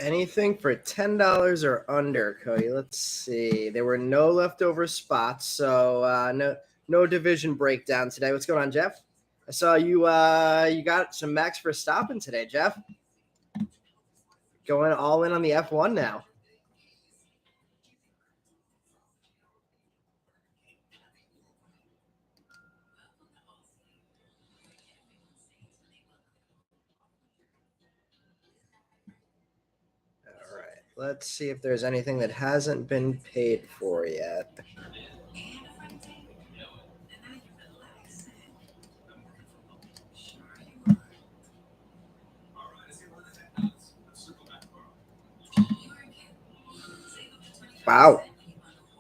Anything for $10 or under, Cody? Let's see. There were no leftover spots, so no division breakdown today. What's going on, Jeff? I saw you you got some Max for stopping today, Jeff. Going all in on the F1 now. All right. Let's see if there's anything that hasn't been paid for yet. Wow.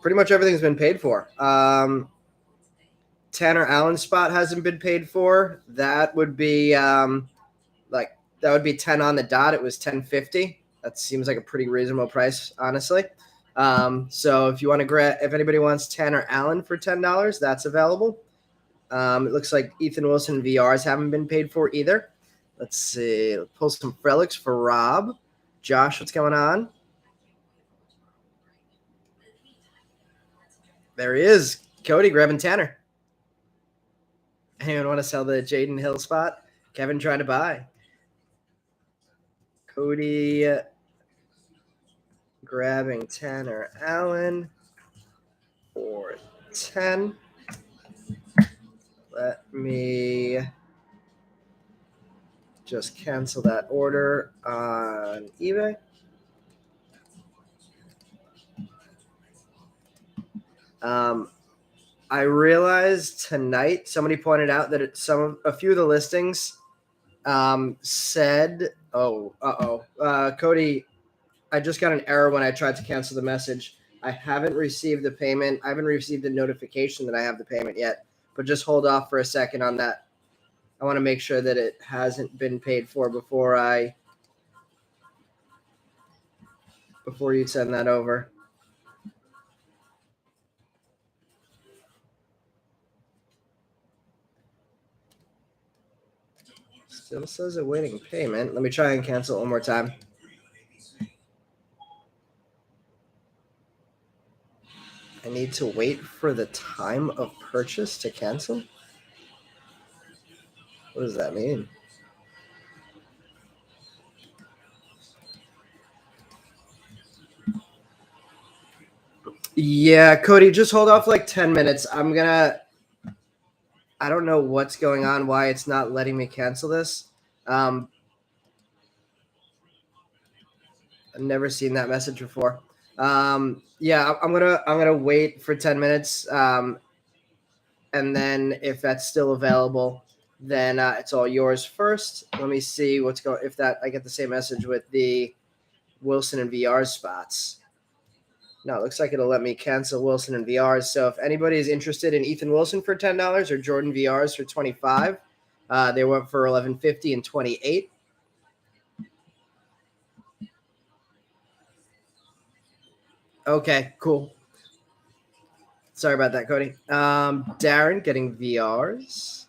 Pretty much everything's been paid for. Tanner Allen's spot hasn't been paid for. That would be that would be 10 on the dot. It was 10.50. That seems like a pretty reasonable price, honestly. So if you want to grab, if anybody wants Tanner Allen for $10, that's available. It looks like Ethan Wilson VRs haven't been paid for either. Let's see. Let's pull some Frelics for Rob. Josh, what's going on? There he is. Cody grabbing Tanner. Anyone want to sell the Jaden Hill spot? Kevin trying to buy. Cody grabbing Tanner Allen for 10. Let me just cancel that order on eBay. I realized tonight somebody pointed out that a few of the listings said, Cody, I just got an error when I tried to cancel the message. I haven't received the payment. I haven't received the notification that I have the payment yet, but just hold off for a second on that. I want to make sure that it hasn't been paid for before you send that over. Still says awaiting payment. Let me try and cancel it one more time. I need to wait for the time of purchase to cancel? What does that mean? Yeah, Cody, just hold off like 10 minutes. I don't know what's going on, why it's not letting me cancel this. I've never seen that message before. Yeah, I'm gonna wait for 10 minutes. And then if that's still available, then it's all yours first. Let me see what's going. If I get the same message with the Wilson and VR spots. No, it looks like it'll let me cancel Wilson and VRs. So if anybody is interested in Ethan Wilson for $10 or Jordan VRs for $25, they went for $11.50 and $28. Okay, cool. Sorry about that, Cody. Darren getting VRs.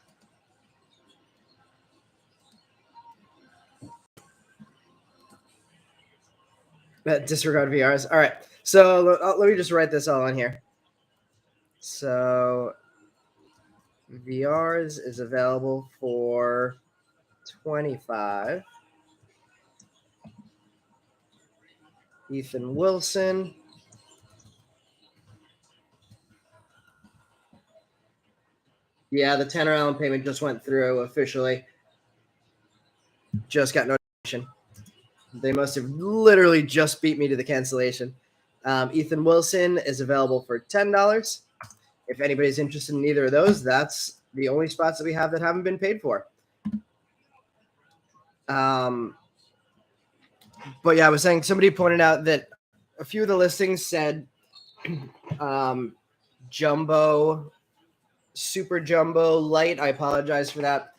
Disregard VRs. All right. So let me just write this all on here. So VRs is available for $25. Ethan Wilson. Yeah, the Tanner Allen payment just went through officially. Just got notification. They must have literally just beat me to the cancellation. Ethan Wilson is available for $10. If anybody's interested in either of those, that's the only spots that we have that haven't been paid for. But yeah, I was saying somebody pointed out that a few of the listings said jumbo, super jumbo, light. I apologize for that.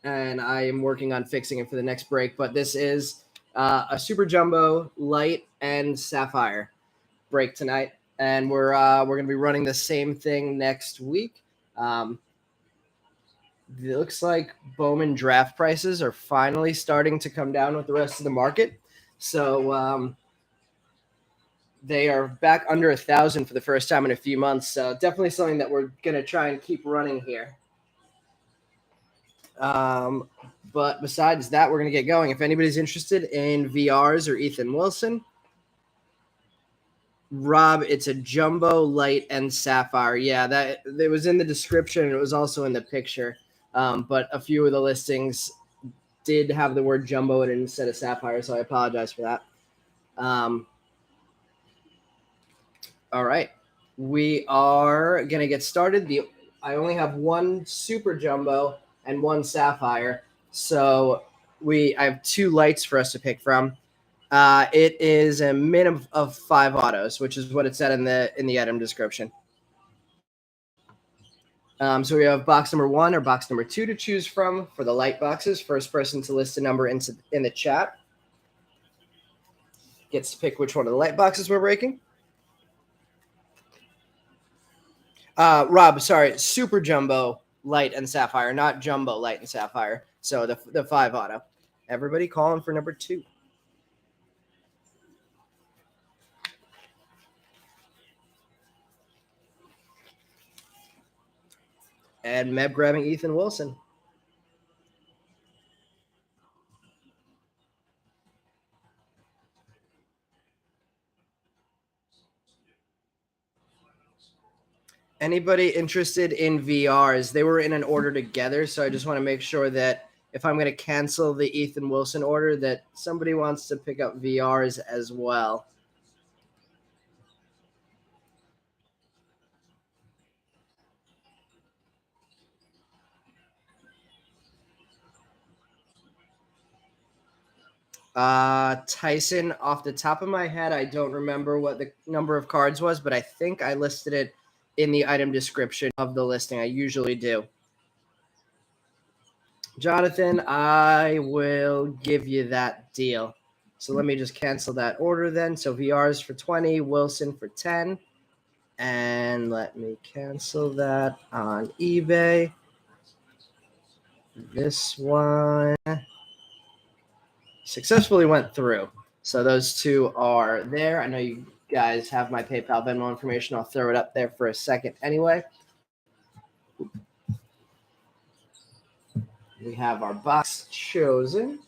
And I am working on fixing it for the next break. But this is a super jumbo, light, and sapphire break tonight, and we're going to be running the same thing next week. it looks like Bowman draft prices are finally starting to come down with the rest of the market. So they are back under 1,000 for the first time in a few months. So definitely something that we're going to try and keep running here. But besides that, we're going to get going. If anybody's interested in VRs or Ethan Wilson, Rob, it's a jumbo, light, and sapphire. Yeah, that it was in the description. And it was also in the picture. But a few of the listings did have the word jumbo in it instead of sapphire, so I apologize for that. All right, we are gonna get started. I only have one super jumbo and one sapphire, so I have two lights for us to pick from. It is a minimum of 5 autos, which is what it said in the item description. So we have box number 1 or box number 2 to choose from for the light boxes. First person to list a number in the chat gets to pick which one of the light boxes we're breaking. Rob, sorry, super jumbo, light, and sapphire, not jumbo, light, and sapphire. So the 5 auto. Everybody calling for number 2. And Meb grabbing Ethan Wilson. Anybody interested in VRs? They were in an order together, so I just want to make sure that if I'm going to cancel the Ethan Wilson order, that somebody wants to pick up VRs as well. Tyson, off the top of my head, I don't remember what the number of cards was, but I think I listed it in the item description of the listing. I usually do. Jonathan, I will give you that deal. So let me just cancel that order then. So VR's for 20, Wilson for 10. And let me cancel that on eBay. This one successfully went through. So those two are there. I know you guys have my PayPal Venmo information. I'll throw it up there for a second anyway. We have our box chosen.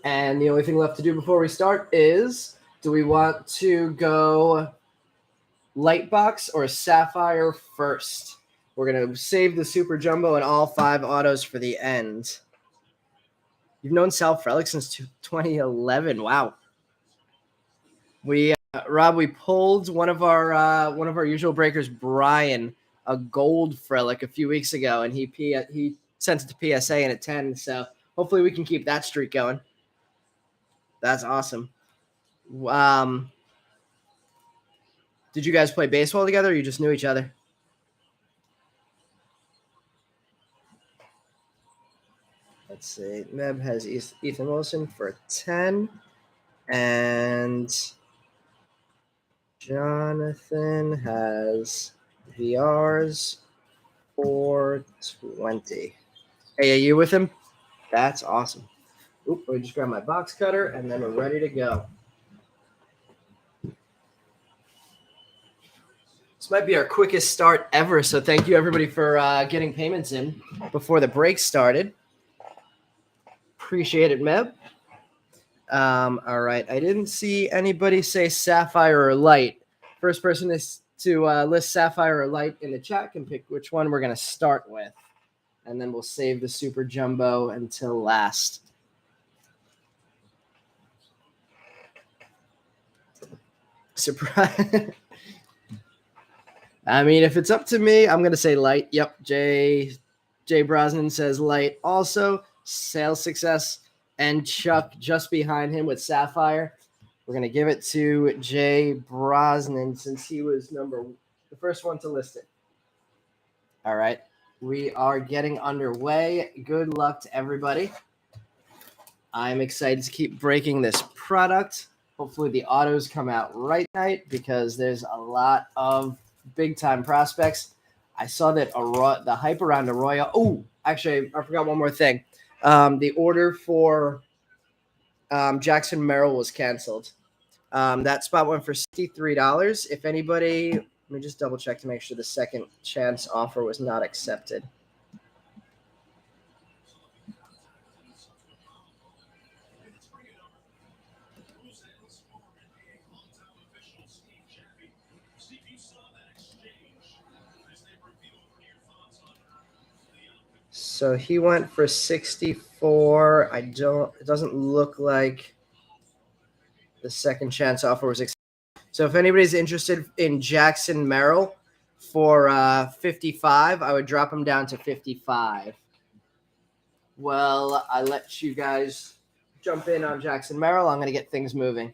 And the only thing left to do before we start is, do we want to go light box or sapphire first? We're going to save the super jumbo and all 5 autos for the end. You've known Sal Frelick since 2011. Wow. Rob, we pulled one of our usual breakers, Brian, a gold Frelick a few weeks ago, and he sent it to PSA in at 10. So hopefully we can keep that streak going. That's awesome. Did you guys play baseball together, or you just knew each other? Let's see. Meb has Ethan Wilson for 10. And Jonathan has VRs for 20. Hey, are you with him? That's awesome. Oop, let me just grab my box cutter, and then we're ready to go. This might be our quickest start ever, so thank you, everybody, for getting payments in before the break started. Appreciate it, Meb. All right. I didn't see anybody say sapphire or light. First person to list sapphire or light in the chat can pick which one we're going to start with. And then we'll save the super jumbo until last. Surprise. I mean, if it's up to me, I'm going to say light. Yep. Jay Brosnan says light. Also, sales success. And Chuck just behind him with sapphire. We're going to give it to Jay Brosnan since he was the first one to list it. All right. We are getting underway. Good luck to everybody. I'm excited to keep breaking this product. Hopefully the autos come out right tonight because there's a lot of big time prospects. I saw that the hype around Arroyo. Oh, actually, I forgot one more thing. The order for Jackson Merrill was canceled. That spot went for $63. If anybody, let me just double check to make sure the second chance offer was not accepted. So he went for 64. It doesn't look like the second chance offer was accepted. So if anybody's interested in Jackson Merrill for 55, I would drop him down to 55. Well, I let you guys jump in on Jackson Merrill. I'm going to get things moving.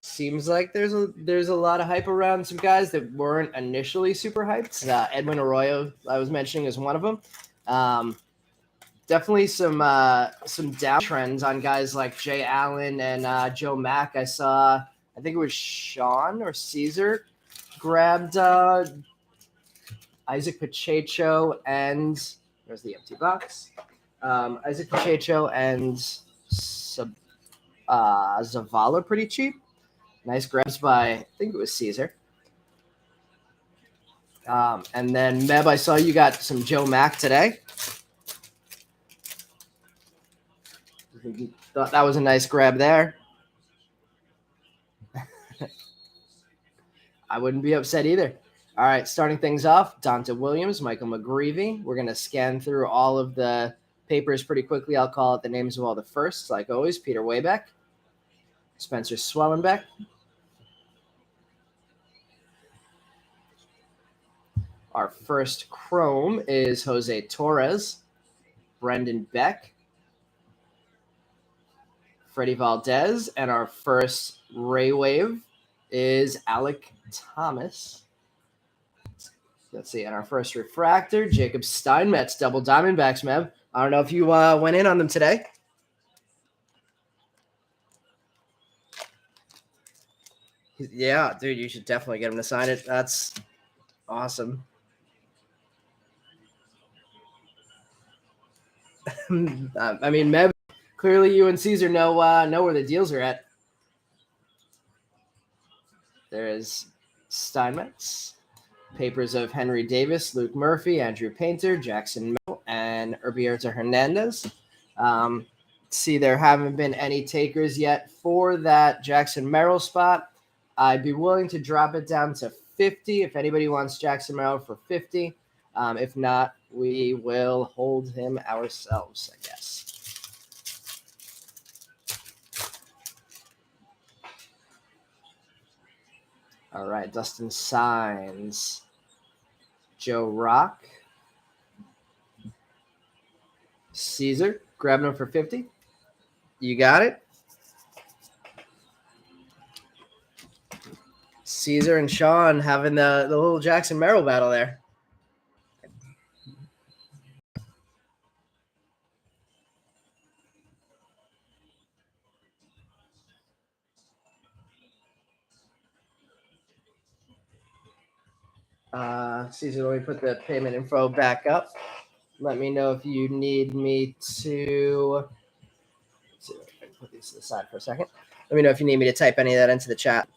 Seems like there's a lot of hype around some guys that weren't initially super hyped. Edwin Arroyo, I was mentioning, is one of them. Definitely some downtrends on guys like Jay Allen and Joe Mack. I saw, I think it was Sean or Caesar grabbed Isaac Pacheco and there's the empty box. Isaac Pacheco and Zavala pretty cheap. Nice grabs by, I think it was Caesar. And then, Meb, I saw you got some Joe Mack today. Thought that was a nice grab there. I wouldn't be upset either. All right, starting things off, Donta Williams, Michael McGreevy. We're going to scan through all of the papers pretty quickly. I'll call it the names of all the firsts, like always. Peter Waybeck, Spencer Swellenbeck, our first Chrome is Jose Torres, Brendan Beck, Freddie Valdez, and our first Ray Wave is Alec Thomas. Let's see, and our first refractor, Jacob Steinmetz, double Diamondbacks, Meb. I don't know if you went in on them today. Yeah, dude, you should definitely get him to sign it. That's awesome. I mean, Meb, clearly you and Caesar know where the deals are at. There is Steinmetz, papers of Henry Davis, Luke Murphy, Andrew Painter, Jackson Merrill, and Urbieta Hernandez. See, there haven't been any takers yet for that Jackson Merrill spot. I'd be willing to drop it down to 50 if anybody wants Jackson Merrill for 50. If not, we will hold him ourselves, I guess. All right, Dustin Signs, Joe Rock, Caesar, grabbing him for 50. You got it. Caesar and Sean having the little Jackson Merrill battle there. Caesar, let me put the payment info back up. Let me know if you need me to put these to the side for a second. Let me know if you need me to type any of that into the chat.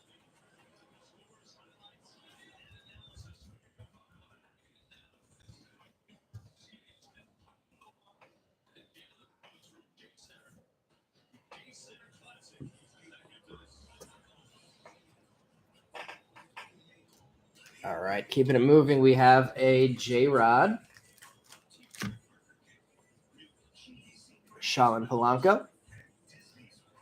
All right, keeping it moving, we have a J-Rod, Shalin Polanco.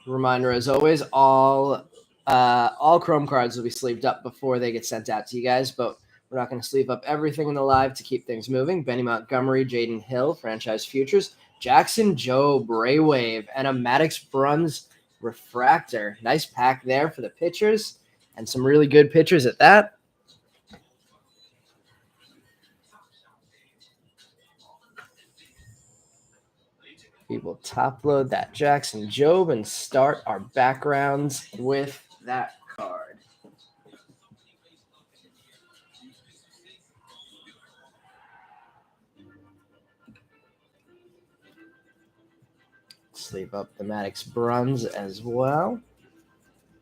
Reminder, as always, all Chrome cards will be sleeved up before they get sent out to you guys, but we're not going to sleeve up everything in the live to keep things moving. Benny Montgomery, Jaden Hill, Franchise Futures, Jackson Jobe, Ray Wave, and a Maddox Bruns refractor. Nice pack there for the pitchers, and some really good pitchers at that. We will top load that Jackson Jobe and start our backgrounds with that card. Sleeve up the Maddox Bronze as well.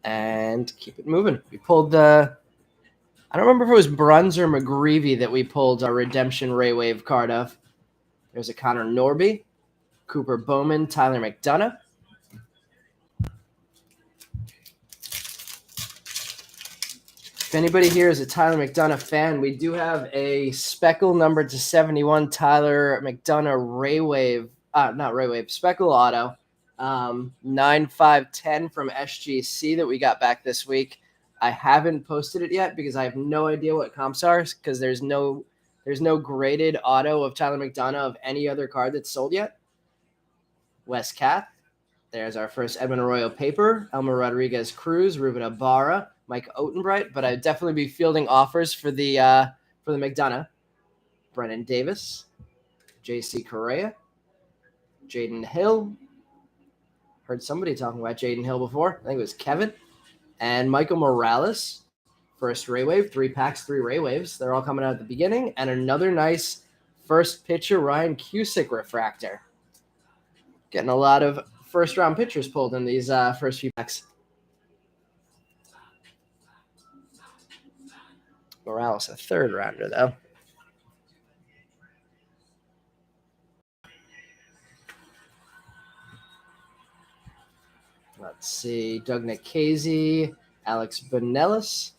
And keep it moving. We pulled the... I don't remember if it was Bruns or McGreevy that we pulled our Redemption Ray Wave card of. There's a Connor Norby, Cooper Bowman, Tyler McDonough. If anybody here is a Tyler McDonough fan, we do have a speckle number to 71 Tyler McDonough Ray Wave, not Ray Wave, speckle auto, 9510 from SGC that we got back this week. I haven't posted it yet because I have no idea what comps are because there's no graded auto of Tyler McDonough of any other card that's sold yet. Wes Kath. There's our first Edwin Arroyo paper. Elmer Rodriguez Cruz, Ruben Ibarra, Mike Otenbright, but I'd definitely be fielding offers for the McDonough. Brennan Davis, J.C. Correa, Jaden Hill. Heard somebody talking about Jaden Hill before. I think it was Kevin. And Michael Morales, first Ray Wave, 3 packs, 3 Ray Waves. They're all coming out at the beginning. And another nice first pitcher Ryan Cusick refractor. Getting a lot of first-round pitchers pulled in these first few packs. Morales, a third-rounder, though. Let's see. Doug Nikhazy, Alex Bonellis.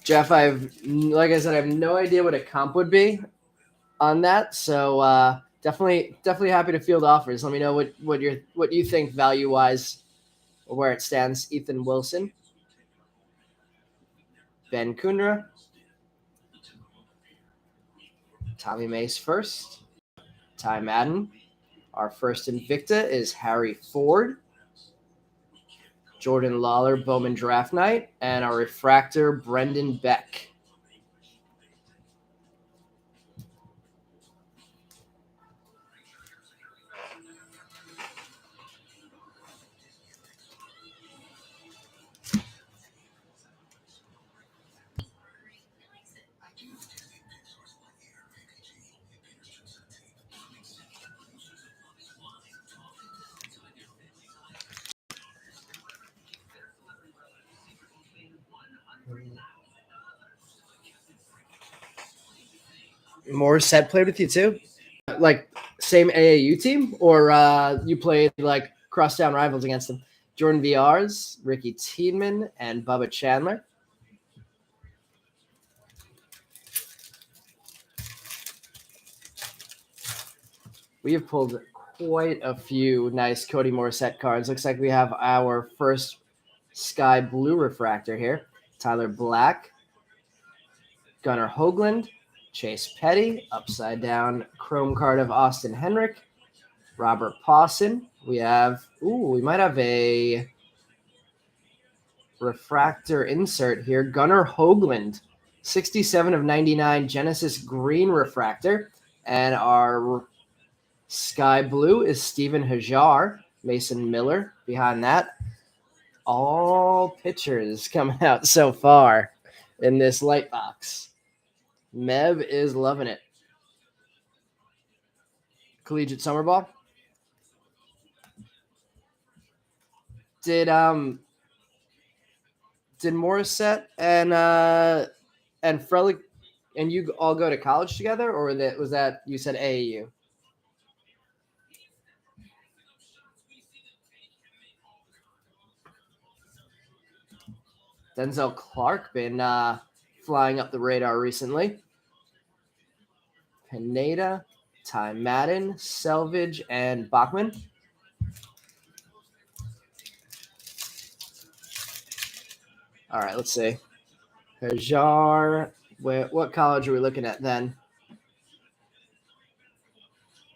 Jeff, like I said, I have no idea what a comp would be on that, so definitely happy to field offers. Let me know what you think value-wise or where it stands. Ethan Wilson, Ben Kundra, Tommy Mace first, Ty Madden. Our first Invicta is Harry Ford, Jordan Lawler, Bowman Draft Night, and our refractor, Brendan Beck. Morissette played with you too? Like same AAU team, or you played like crosstown rivals against them? Jordan VRs, Ricky Tiedemann, and Bubba Chandler. We have pulled quite a few nice Cody Morissette cards. Looks like we have our first Sky Blue refractor here. Tyler Black, Gunnar Hoagland, Chase Petty, upside down chrome card of Austin Henrik, Robert Pawson. We might have a refractor insert here. Gunnar Hoagland, 67 of 99 Genesis Green refractor. And our Sky Blue is Steven Hajar, Mason Miller behind that. All pitchers coming out so far in this light box. Mev is loving it. Collegiate Summer Ball. Did Morissette and Frelick and you all go to college together, or was that you said AAU? Denzel Clark been flying up the radar recently. Pineda, Ty Madden, Selvage, and Bachman. All right, let's see. Hajar. What college are we looking at then?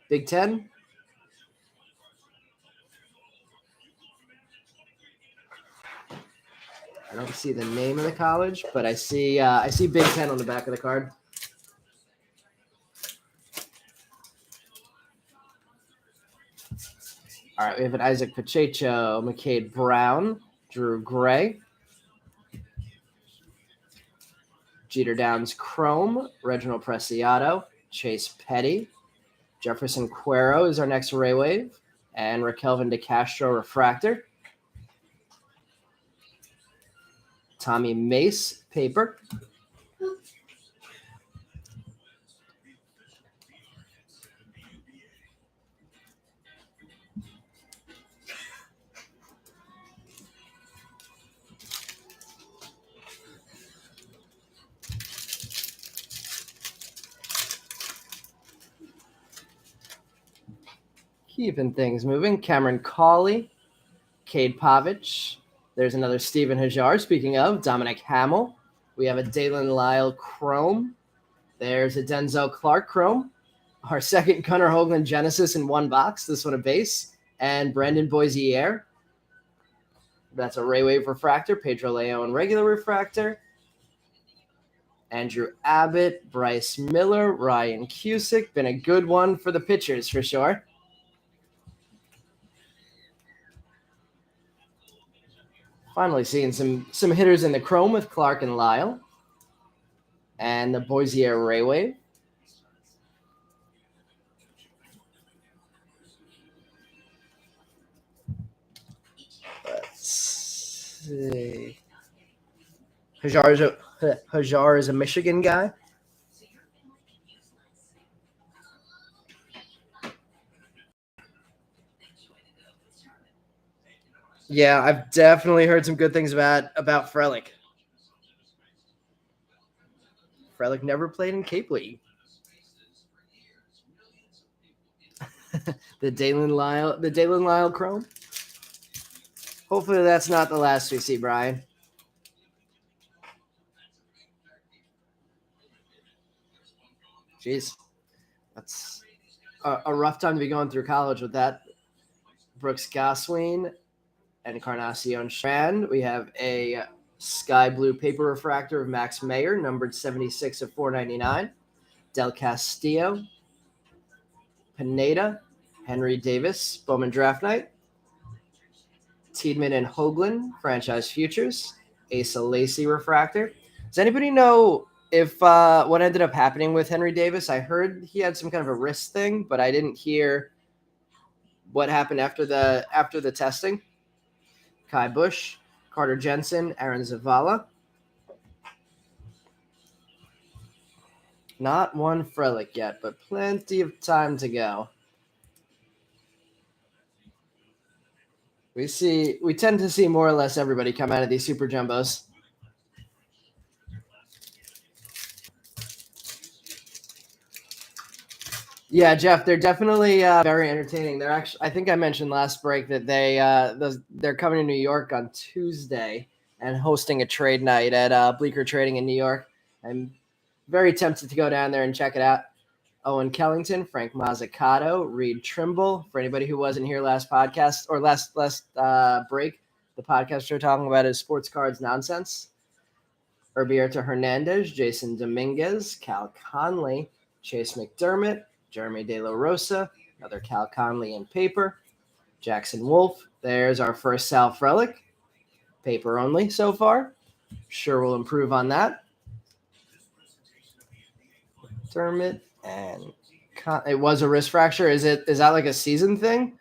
Big Ten? I don't see the name of the college, but I see Big Ten on the back of the card. All right, we have an Isaac Pacheco, McCade Brown, Drew Gray, Jeter Downs Chrome, Reginald Preciado, Chase Petty, Jefferson Cuero is our next Ray Wave, and Raquelvin DeCastro Refractor. Tommy Mace Paper. Keeping things moving. Cameron Cawley, Cade Pavich. There's another Steven Hajar. Speaking of, Dominic Hamill. We have a Dalen Lyle Chrome. There's a Denzel Clark Chrome. Our second Gunnar Hoagland Genesis in one box. This one a base. And Brandon Boisier. That's a Ray Wave Refractor. Pedro Leon regular refractor. Andrew Abbott, Bryce Miller, Ryan Cusick. Been a good one for the pitchers for sure. Finally seeing some hitters in the Chrome with Clark and Lyle. And the Boisier Ray Wave. Let's see. Hajar is a Michigan guy. Yeah, I've definitely heard some good things about Frelick. Frelick never played in Cape League. the Dalen Lyle Chrome. Hopefully that's not the last we see, Brian. Jeez, that's a rough time to be going through college with that. Brooks Gosween, Encarnacion Strand. We have a sky blue paper refractor of Max Mayer, numbered 76 of 499. Del Castillo, Pineda, Henry Davis, Bowman Draft Night. Tiedemann and Hoagland, Franchise Futures. Asa Lacy refractor. Does anybody know if what ended up happening with Henry Davis? I heard he had some kind of a wrist thing, but I didn't hear what happened after the testing. Kai Bush, Carter Jensen, Aaron Zavala. Not one Frelick yet, but plenty of time to go. We tend to see more or less everybody come out of these super jumbos. Yeah, Jeff, they're definitely very entertaining. They're actually, I think I mentioned last break that they're coming to New York on Tuesday and hosting a trade night at Bleecker Trading in New York. I'm very tempted to go down there and check it out. Owen Kellington, Frank Mazzucato, Reed Trimble. For anybody who wasn't here last podcast or last break, the podcast we're talking about is Sports Cards Nonsense. Herberto Hernandez, Jason Dominguez, Cal Conley, Chase McDermott, Jeremy De La Rosa, another Cal Conley in paper. Jackson Wolf. There's our first Sal Frelick. Paper only so far. Sure we'll improve on that. McDermott and it was a wrist fracture. Is that like a season thing?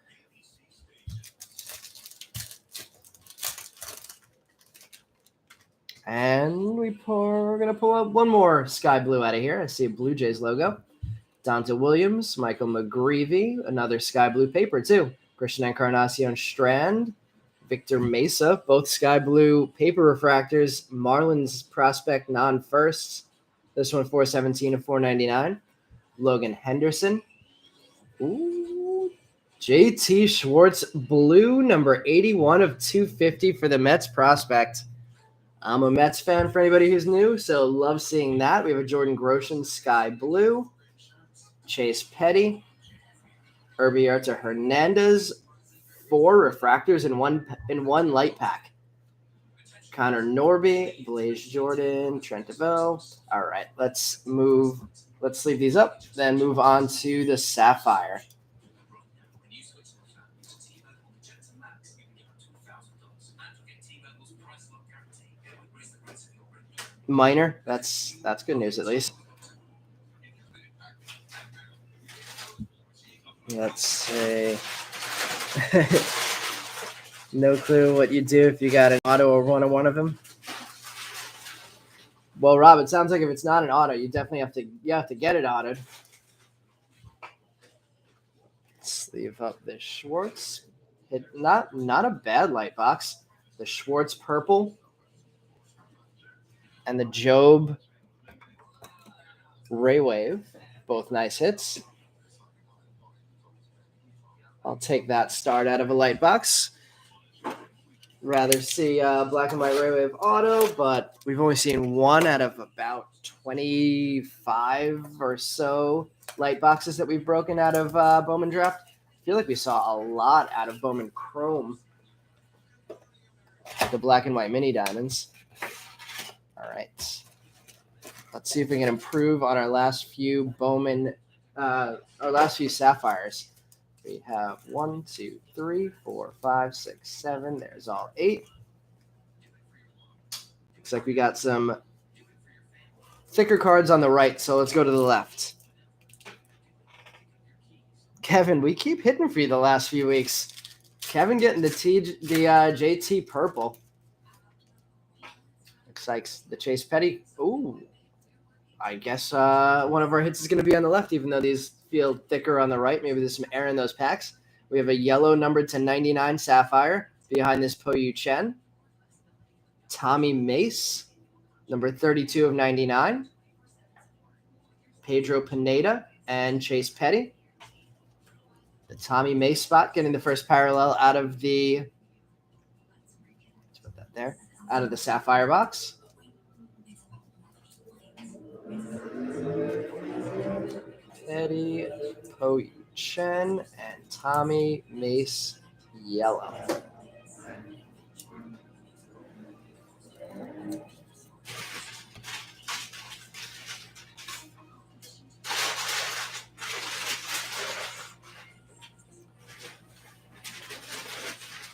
And we're going to pull up one more sky blue out of here. I see a Blue Jays logo. Donta Williams, Michael McGreevy, another sky blue paper too. Christian Encarnacion Strand, Victor Mesa, both sky blue paper refractors. Marlins prospect non-firsts. This one 417 of 499. Logan Henderson. Ooh. JT Schwartz blue, number 81 of 250 for the Mets prospect. I'm a Mets fan for anybody who's new, so love seeing that. We have a Jordan Groshans sky blue. Chase Petty. Herberto Hernandez. 4 refractors in one light pack. Connor Norby, Blaze Jordan, Trent DeVoe. All right, let's leave these up, then move on to the Sapphire. Minor, that's good news at least. Let's see. No clue what you do if you got an auto or one of them. Well, Rob, it sounds like if it's not an auto, you definitely have to get it autoed. Let's leave up the Schwartz. Not a bad light box. The Schwartz purple and the Job Ray Wave, both nice hits. I'll take that start out of a light box. Rather see black and white Ray Wave auto, but we've only seen one out of about 25 or so light boxes that we've broken out of Bowman Draft. I feel like we saw a lot out of Bowman Chrome, the black and white mini diamonds. All right. Let's see if we can improve on our last few Bowman, our last few Sapphires. We have 1, 2, 3, 4, 5, 6, 7. There's all 8. Looks like we got some thicker cards on the right, so let's go to the left. Kevin, we keep hitting for you the last few weeks. Kevin getting the JT purple. Looks like the Chase Petty. Ooh. I guess one of our hits is going to be on the left, even though these feel thicker on the right. Maybe there's some air in those packs. We have a yellow numbered to 99 Sapphire behind this Po Yu Chen. Tommy Mace, number 32 of 99. Pedro Pineda and Chase Petty. The Tommy Mace spot getting the first parallel out of the, let's put that there, out of the Sapphire box. Petty, Po Yu Chen, and Tommy Mace yellow.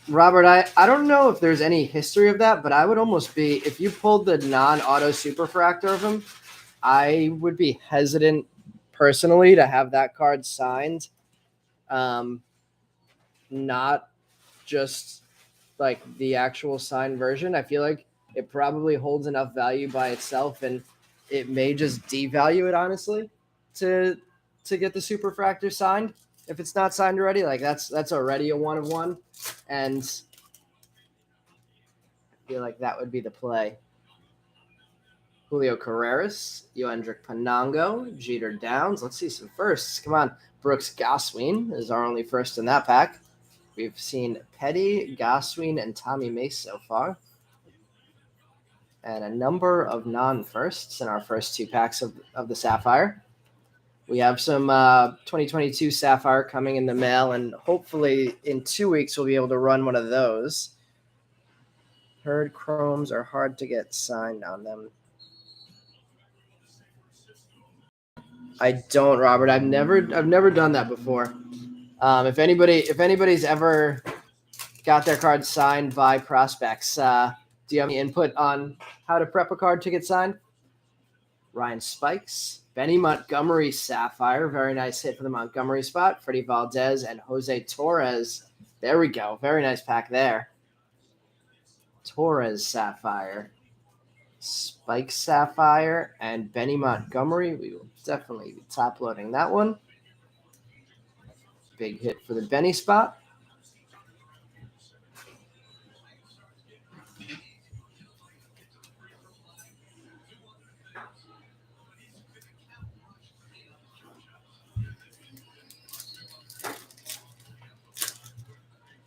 Robert, I don't know if there's any history of that, but I would almost be, if you pulled the non-auto superfractor of him, I would be hesitant personally to have that card signed. Not just like the actual signed version. I feel like it probably holds enough value by itself, and it may just devalue it, honestly, to get the superfractor signed. If it's not signed already, like that's already a 1 of 1, and I feel like that would be the play. Julio Carreras, Yoendrick Panango, Jeter Downs. Let's see some firsts. Come on. Brooks Goswin is our only first in that pack. We've seen Petty, Goswin, and Tommy Mace so far. And a number of non-firsts in our first 2 packs of the Sapphire. We have some 2022 Sapphire coming in the mail, and hopefully in 2 weeks we'll be able to run one of those. Heard chromes are hard to get signed on them. I don't, Robert. I've never done that before. If anybody's ever got their card signed by prospects, do you have any input on how to prep a card to get signed? Ryan Spikes, Benny Montgomery Sapphire, very nice hit for the Montgomery spot. Freddie Valdez and Jose Torres. There we go. Very nice pack there. Torres Sapphire, Spike Sapphire, and Benny Montgomery. We will definitely be top loading that one. Big hit for the Benny spot.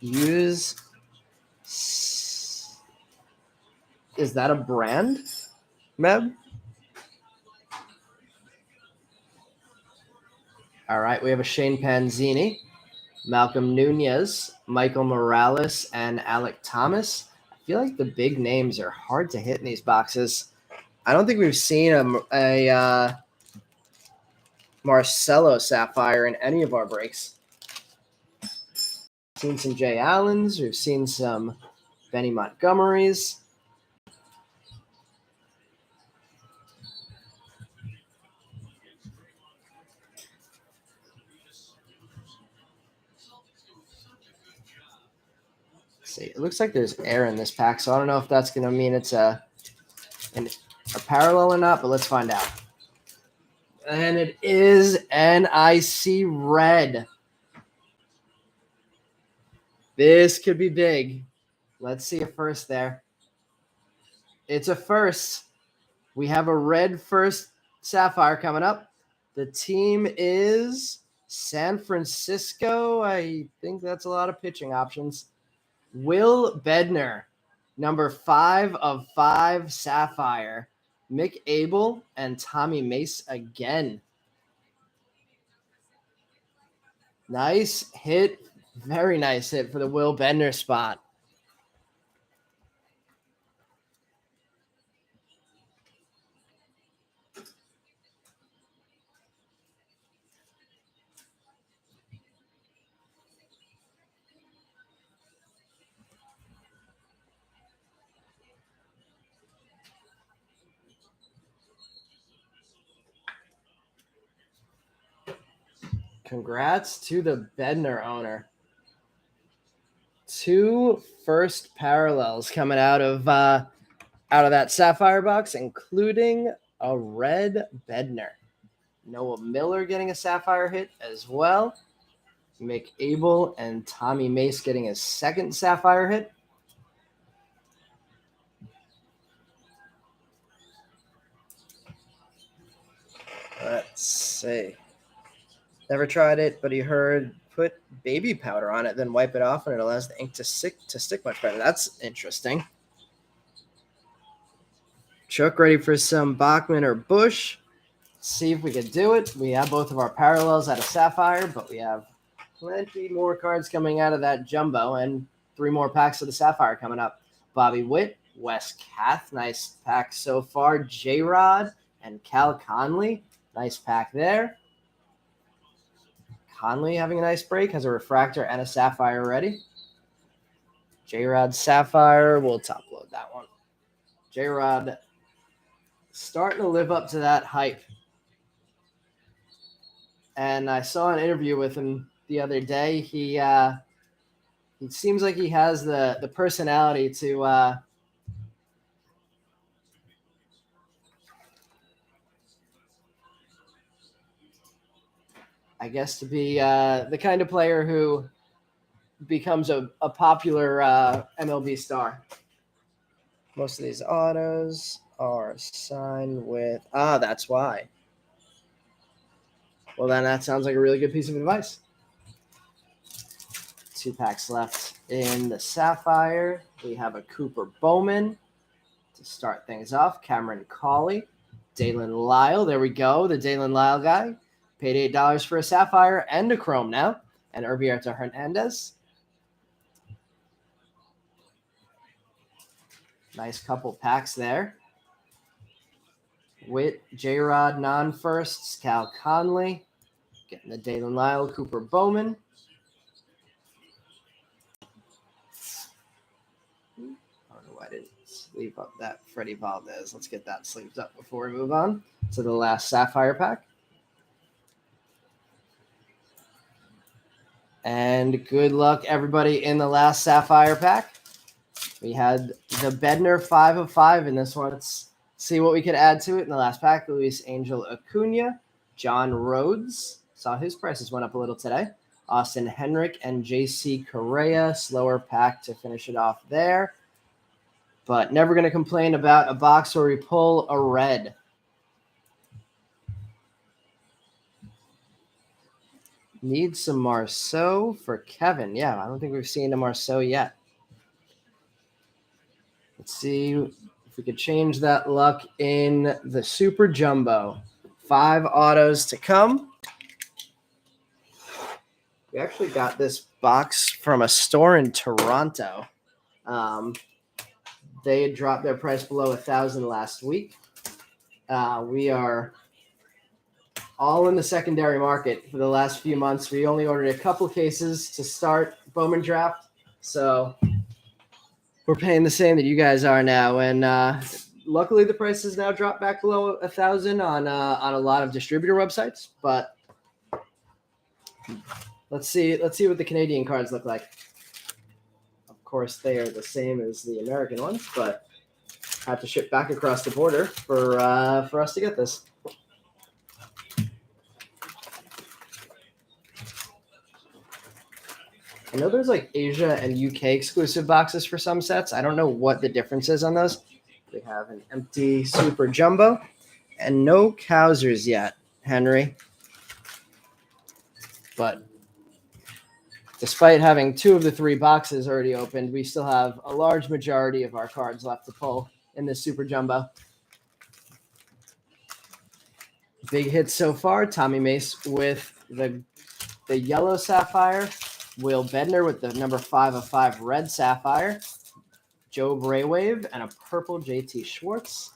Use. Is that a brand, Meb? All right, we have a Shane Panzini, Malcolm Nunez, Michael Morales, and Alec Thomas. I feel like the big names are hard to hit in these boxes. I don't think we've seen a Marcelo Sapphire in any of our breaks. Seen some Jay Allens. We've seen some Benny Montgomerys. See, it looks like there's air in this pack, so I don't know if that's going to mean it's a parallel or not, but let's find out. And it is NIC red. This could be big. Let's see a first there. It's a first. We have a red first Sapphire coming up. The team is San Francisco. I think that's a lot of pitching options. Will Bednar, number 5 of 5 Sapphire. Mick Abel and Tommy Mace again. Nice hit. Very nice hit for the Will Bednar spot. Congrats to the Bednar owner. 2 first parallels coming out of that Sapphire box, including a red Bednar. Noah Miller getting a Sapphire hit as well. Mick Abel and Tommy Mace getting his second Sapphire hit. Let's see. Never tried it, but he heard put baby powder on it, then wipe it off, and it allows the ink to stick much better. That's interesting. Chuck ready for some Bachman or Bush. Let's see if we can do it. We have both of our parallels out of Sapphire, but we have plenty more cards coming out of that jumbo and 3 more packs of the Sapphire coming up. Bobby Witt, Wes Kath, nice pack so far. J-Rod and Cal Conley, nice pack there. Conley having a nice break, has a refractor and a Sapphire ready. J-Rod Sapphire, we'll top load that one. J-Rod starting to live up to that hype. And I saw an interview with him the other day. He seems like he has the personality to I guess to be the kind of player who becomes a popular MLB star. Most of these autos are signed with that's why. Well, then that sounds like a really good piece of advice. 2 packs left in the Sapphire. We have a Cooper Bowman to start things off. Cameron Cawley, Dalen Lyle. There we go, the Dalen Lyle guy. Paid $8 for a Sapphire and a Chrome now. And Urbieta Hernandez. Nice couple packs there. Witt, J-Rod, non-firsts. Cal Conley. Getting the Dalen Lyle, Cooper Bowman. I don't know why I didn't sleeve up that Freddie Valdez. Let's get that sleeved up before we move on to the last Sapphire pack. And good luck, everybody, in the last Sapphire pack. We had the Bednar 5 of 5 in this one. Let's see what we could add to it in the last pack. Luis Angel Acuna, John Rhodes. Saw his prices went up a little today. Austin Henrik and JC Correa. Slower pack to finish it off there. But never going to complain about a box where we pull a red. Need some Marceau for Kevin. Yeah, I don't think we've seen a Marceau yet. Let's see if we could change that luck in the Super Jumbo. 5 autos to come. We actually got this box from a store in Toronto. They had dropped their price below 1,000 last week. We are all in the secondary market for the last few months. We only ordered a couple cases to start Bowman draft, so we're paying the same that you guys are now. And luckily, the price has now dropped back below 1,000 on a lot of distributor websites. But let's see what the Canadian cards look like. Of course, they are the same as the American ones, but had to ship back across the border for us to get this. I know there's like Asia and UK exclusive boxes for some sets. I don't know what the difference is on those. We have an empty Super Jumbo and no Cowsers yet, Henry. But despite having 2 of the 3 boxes already opened, we still have a large majority of our cards left to pull in this Super Jumbo. Big hits so far. Tommy Mace with the yellow Sapphire. Will Bednar with the number 5 of 5 red Sapphire. Joe Braywave and a purple JT Schwartz.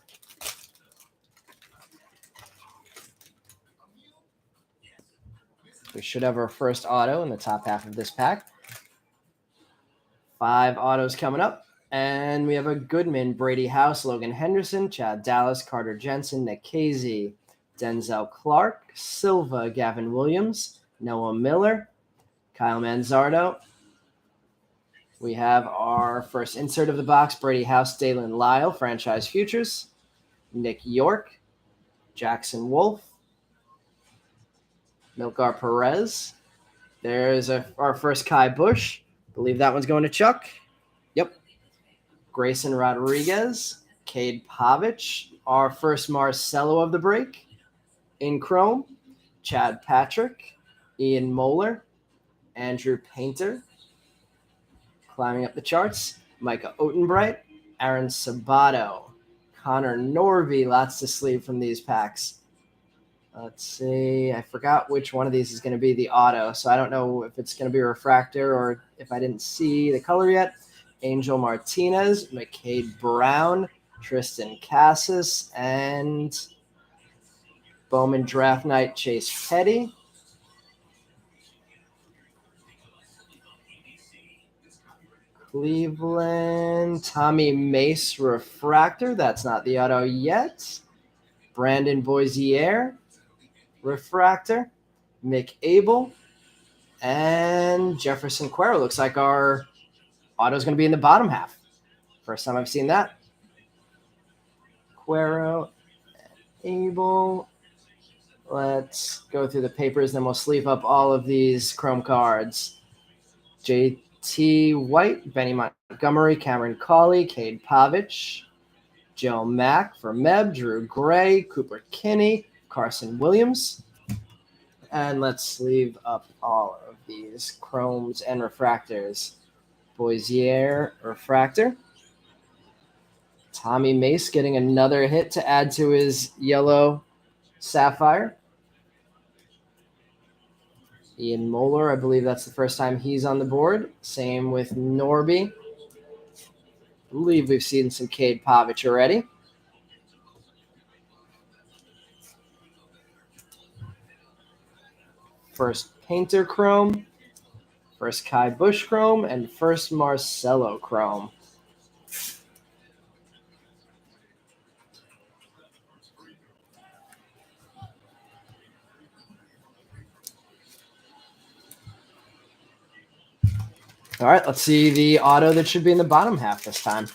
We should have our first auto in the top half of this pack. 5 autos coming up. And we have a Goodman, Brady House, Logan Henderson, Chad Dallas, Carter Jensen, Nick Casey, Denzel Clark, Silva, Gavin Williams, Noah Miller, Kyle Manzardo. We have our first insert of the box, Brady House, Dalen Lyle, Franchise Futures, Nick York, Jackson Wolf, Milkar Perez. There's our first Kai Bush. Believe that one's going to Chuck. Yep. Grayson Rodriguez, Cade Pavich, our first Marcelo of the break in Chrome, Chad Patrick, Ian Moeller, Andrew Painter, climbing up the charts, Micah Otenbright, Aaron Sabato, Connor Norby, lots to sleeve from these packs. Let's see, I forgot which one of these is going to be the auto, so I don't know if it's going to be a refractor or if I didn't see the color yet. Angel Martinez, McCade Brown, Tristan Cassis, and Bowman Draft Night Chase Petty. Cleveland, Tommy Mace refractor. That's not the auto yet. Brandon Boisier refractor. Mick Abel. And Jefferson Cuero. Looks like our auto is going to be in the bottom half. First time I've seen that. Cuero, Abel. Let's go through the papers, then we'll sleeve up all of these Chrome cards. J.T. White, Benny Montgomery, Cameron Cawley, Cade Pavich, Joe Mack for Meb, Drew Gray, Cooper Kinney, Carson Williams. And let's sleeve up all of these Chromes and refractors. Boisier, refractor. Tommy Mace getting another hit to add to his yellow Sapphire. Ian Moeller, I believe that's the first time he's on the board. Same with Norby. I believe we've seen some Cade Pavich already. First Painter Chrome, first Kai Bush Chrome, and first Marcelo Chrome. All right, let's see the auto that should be in the bottom half this time.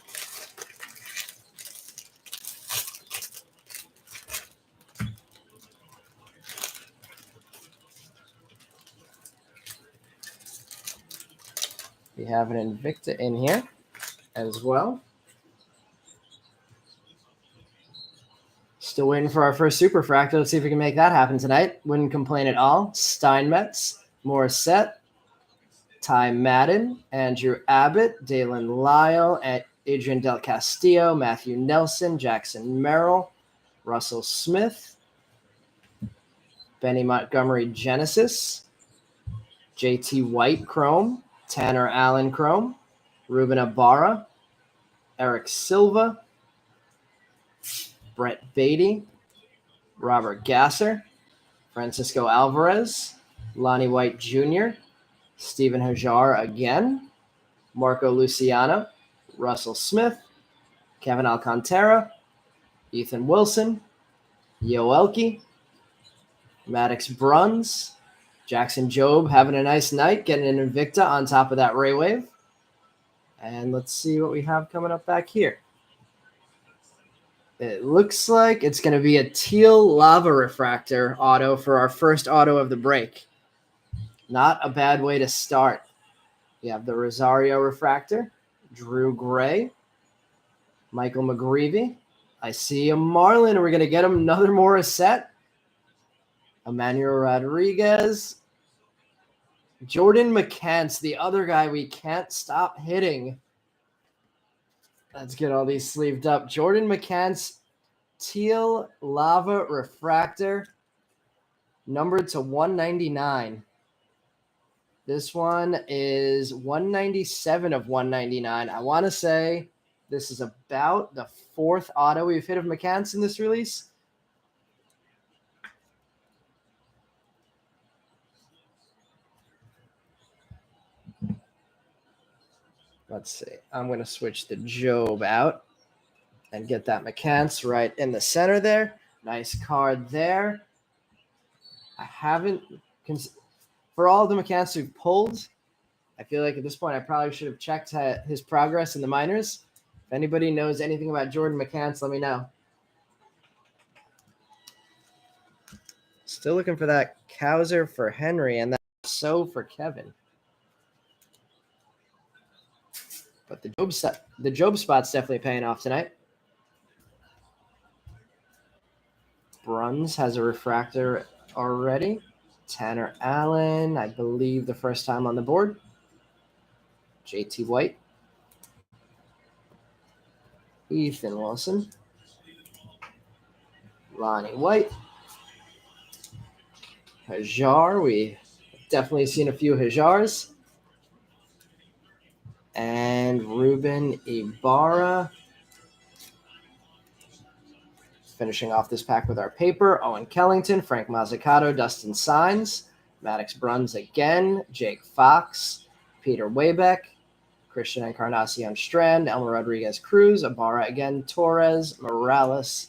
We have an Invicta in here as well. Still waiting for our first Super Fractal. Let's see if we can make that happen tonight. Wouldn't complain at all. Steinmetz, Morissette, Ty Madden, Andrew Abbott, Dalen Lyle, Adrian Del Castillo, Matthew Nelson, Jackson Merrill, Russell Smith, Benny Montgomery Genesis, JT White Chrome, Tanner Allen Chrome, Ruben Ibarra, Eric Silva, Brett Beatty, Robert Gasser, Francisco Alvarez, Lonnie White Jr., Steven Hajar again, Marco Luciano, Russell Smith, Kevin Alcantara, Ethan Wilson, Yoelke, Maddox Bruns, Jackson Jobe having a nice night, getting an Invicta on top of that Ray Wave. And let's see what we have coming up back here. It looks like it's going to be a teal lava refractor auto for our first auto of the break. Not a bad way to start. You have the Rosario refractor, Drew Gray, Michael McGreevy. I see a Marlin. We're going to get him another Morissette. Emmanuel Rodriguez. Jordan McCants, the other guy we can't stop hitting. Let's get all these sleeved up. Jordan McCants, teal lava refractor, numbered to 199. This one is 197 of 199. I want to say this is about the fourth auto we've hit of McCants in this release. Let's see. I'm going to switch the Jobe out and get that McCants right in the center there. Nice card there. I haven't for all the McCants we've pulled, I feel like at this point I probably should have checked his progress in the minors. If anybody knows anything about Jordan McCants, let me know. Still looking for that Cowser for Henry and that So for Kevin. But the Jobe spot's definitely paying off tonight. Bruns has a refractor already. Tanner Allen, I believe the first time on the board. JT White. Ethan Wilson. Lonnie White. Hajar, we definitely seen a few Hajars. And Ruben Ibarra. Finishing off this pack with our paper, Owen Kellington, Frank Mazzucato, Dustin Signs, Maddox Bruns again, Jake Fox, Peter Waybeck, Christian Encarnacion Strand, Elmer Rodriguez Cruz, Ibarra again, Torres, Morales,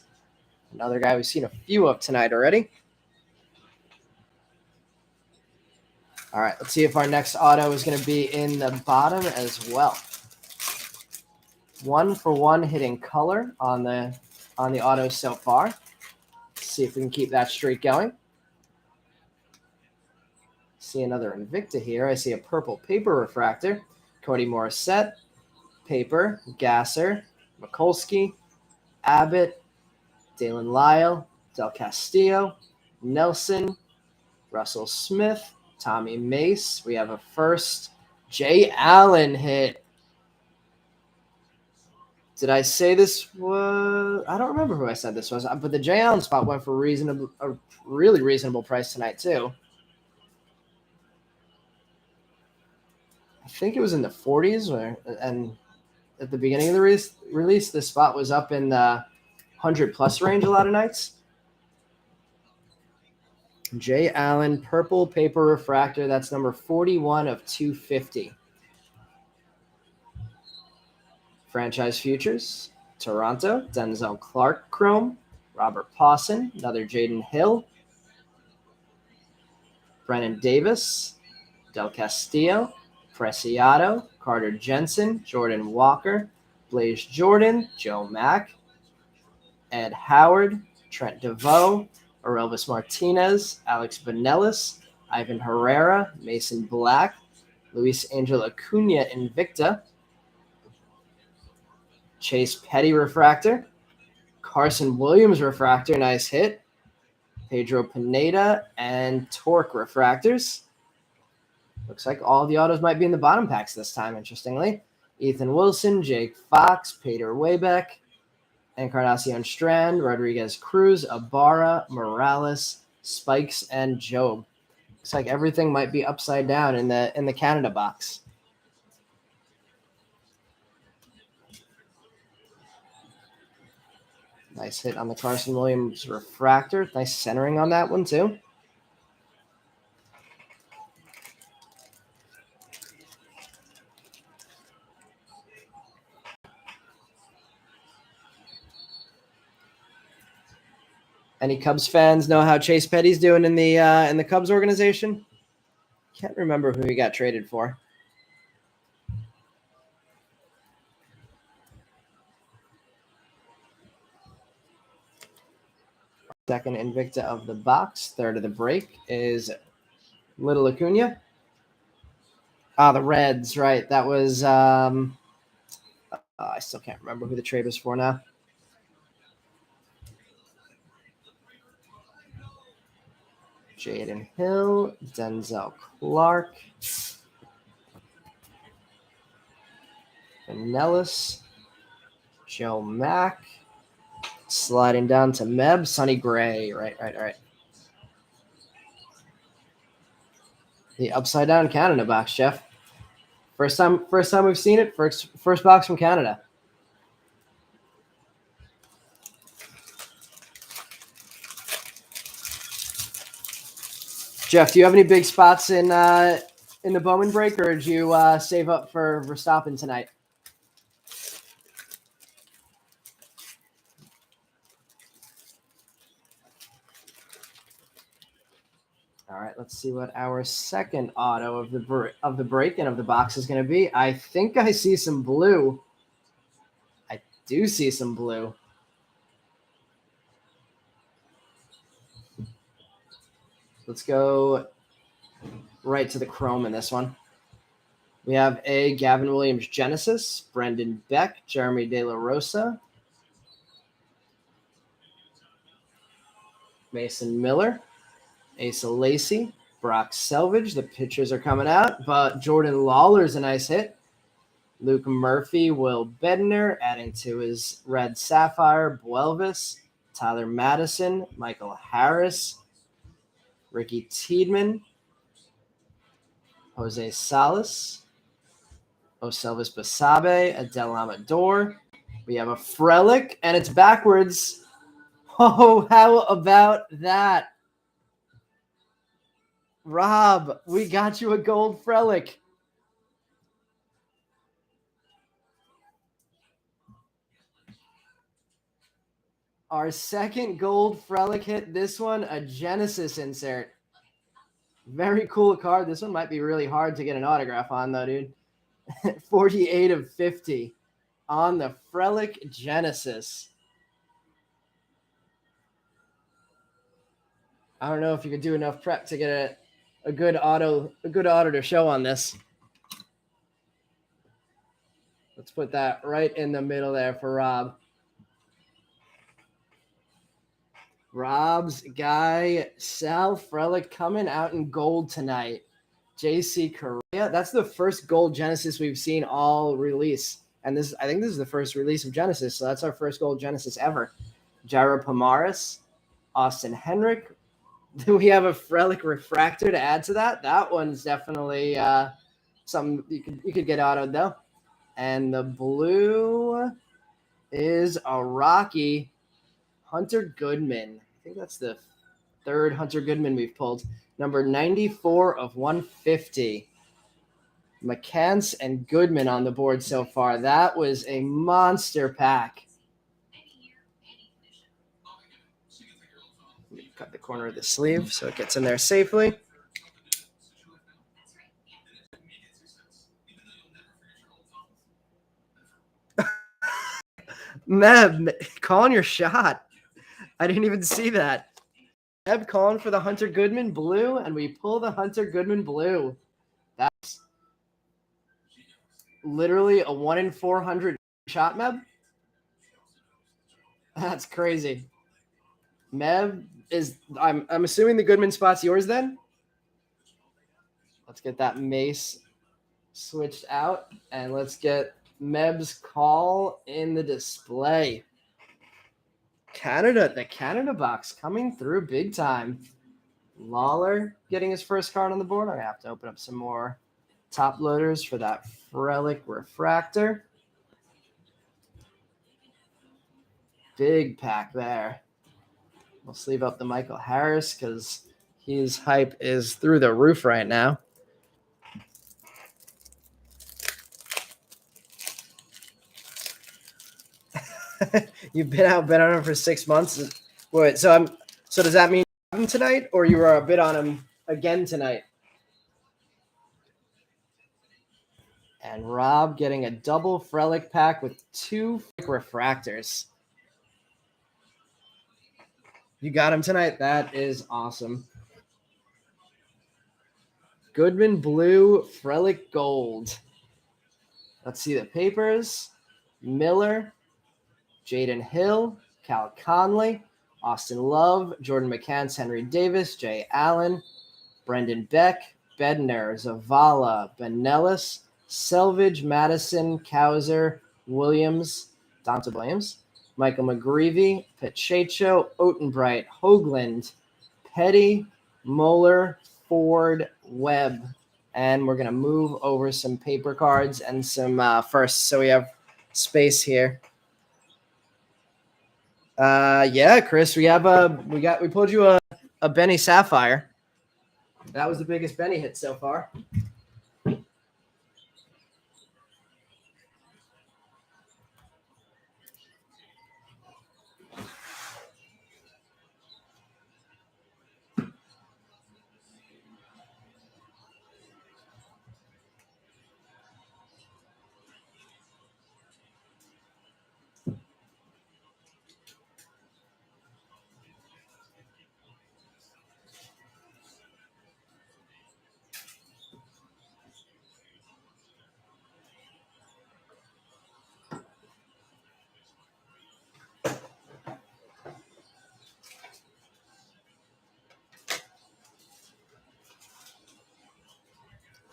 another guy we've seen a few of tonight already. All right, let's see if our next auto is going to be in the bottom as well. 1-for-1 hitting color on the auto so far. Let's see if we can keep that streak going. See another Invicta here. I see a purple paper refractor. Cody Morissette, paper, Gasser, Mikulski, Abbott, Dalen Lyle, Del Castillo, Nelson, Russell Smith, Tommy Mace. We have a first Jay Allen hit. Did I say this was? I don't remember who I said this was, but the Jay Allen spot went for a really reasonable price tonight too. I think it was in the 40s, and at the beginning of the release, this spot was up in the 100+ range a lot of nights. Jay Allen, purple paper refractor. That's number 41 of 250. Franchise Futures, Toronto, Denzel Clark Chrome, Robert Pawson, another Jaden Hill, Brennan Davis, Del Castillo, Preciado, Carter Jensen, Jordan Walker, Blaze Jordan, Joe Mack, Ed Howard, Trent DeVoe, Orelvis Martinez, Alex Vanellis, Ivan Herrera, Mason Black, Luis Angel Acuna Invicta, Chase Petty refractor, Carson Williams refractor, nice hit, Pedro Pineda, and Torque refractors. Looks like all the autos might be in the bottom packs this time, interestingly. Ethan Wilson, Jake Fox, Peter Waybeck, Encarnacion Strand, Rodriguez Cruz, Ibarra, Morales, Spikes, and Jobe. Looks like everything might be upside down in the Canada box. Nice hit on the Carson Williams refractor. Nice centering on that one, too. Any Cubs fans know how Chase Petty's doing in the Cubs organization? Can't remember who he got traded for. Second Invicta of the box. Third of the break is Little Acuna. The Reds, right. That was I still can't remember who the trade was for now. Jaden Hill, Denzel Clark, Vanellis, Joe Mack, sliding down to Meb, Sonny Gray. Right. The upside down Canada box, Jeff. First time we've seen it. First box from Canada. Jeff, do you have any big spots in the Bowman break, or did you save up for Verstappen tonight? All right, let's see what our second auto of the break and of the box is going to be. I think I see some blue. I do see some blue. Let's go right to the chrome in this one. We have a Gavin Williams Genesis, Brendan Beck, Jeremy De La Rosa, Mason Miller, Asa Lacy, Brock Selvage. The pitchers are coming out, but Jordan Lawler's a nice hit. Luke Murphy, Will Bednar, adding to his red Sapphire, Buelvis, Tyler Madison, Michael Harris, Ricky Tiedemann, Jose Salas, Oselvis Basabe, Adel Amador. We have a Frelick, and it's backwards. Oh, how about that? Rob, we got you a gold Frelick. Our second gold Frelick hit. This one, a Genesis insert. Very cool card. This one might be really hard to get an autograph on, though, dude. 48 of 50 on the Frelick Genesis. I don't know if you could do enough prep to get a good auto to show on this. Let's put that right in the middle there for Rob. Rob's guy, Sal Frelick, coming out in gold tonight. JC Correa. That's the first gold Genesis we've seen all release. And I think this is the first release of Genesis, so that's our first gold Genesis ever. Jairo Pomares, Austin Henrik. Do we have a Frelick refractor to add to that? That one's definitely something you could get autoed, though. And the blue is a Rocky Hunter Goodman. I think that's the third Hunter Goodman we've pulled. Number 94 of 150. McCants and Goodman on the board so far. That was a monster pack. Cut the corner of the sleeve so it gets in there safely. Meb, calling your shot. I didn't even see that. Meb calling for the Hunter Goodman blue, and we pull the Hunter Goodman blue. That's literally a 1 in 400 shot, Meb. That's crazy. Meb is I'm assuming the Goodman spot's yours then? Let's get that mace switched out, and let's get Meb's call in the display. The Canada box coming through big time. Lawler getting his first card on the board. I have to open up some more top loaders for that Frelick refractor. big pack there. We'll sleeve up the Michael Harris because his hype is through the roof right now. You've been on him for 6 months. Wait, so does that mean you have him tonight, or you were a bit on him again tonight? And Rob getting a double Frelick pack with 2 refractors. You got him tonight? That is awesome. Goodman Blue, Frelick Gold. Let's see the papers. Miller, Jaden Hill, Cal Conley, Austin Love, Jordan McCants, Henry Davis, Jay Allen, Brendan Beck, Bednar, Zavala, Benellis, Selvage, Madison, Cowser, Williams, Dante Williams, Michael McGreevy, Pacheco, Otenbright, Hoagland, Petty, Moeller, Ford, Webb. And we're going to move over some paper cards and some first. So we have space here. Yeah, Chris, we pulled you a Benny Sapphire. That was the biggest Benny hit so far.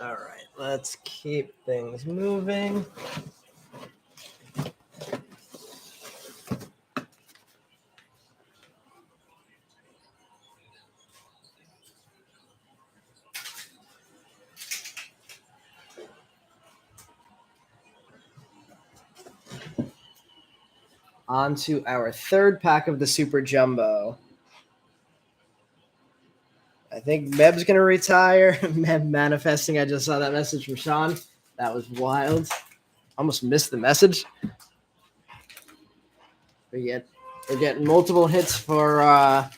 All right, let's keep things moving. On to our third pack of the Super Jumbo. I think Meb's going to retire. Meb manifesting. I just saw that message from Sean. That was wild. Almost missed the message. We're getting multiple hits for our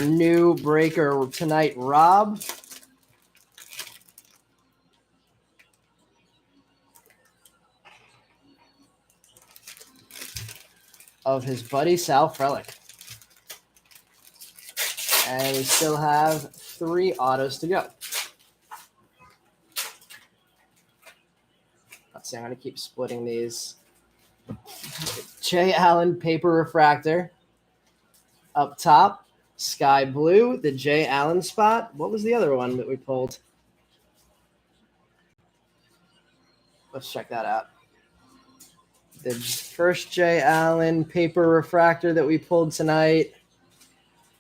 new breaker tonight, Rob. Of his buddy Sal Frelick. And we still have 3 autos to go. Let's see, I'm going to keep splitting these. Jay Allen paper refractor. Up top, Sky Blue, the Jay Allen spot. What was the other one that we pulled? Let's check that out. The first Jay Allen paper refractor that we pulled tonight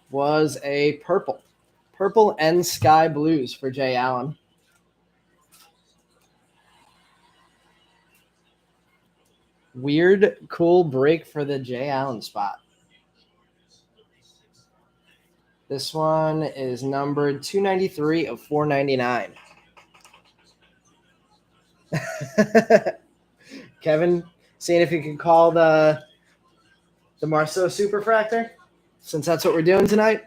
was a purple. Purple and sky blues for Jay Allen. Weird, cool break for the Jay Allen spot. This one is numbered 293 of 499. Kevin, seeing if you can call the Marceau Superfractor, since that's what we're doing tonight.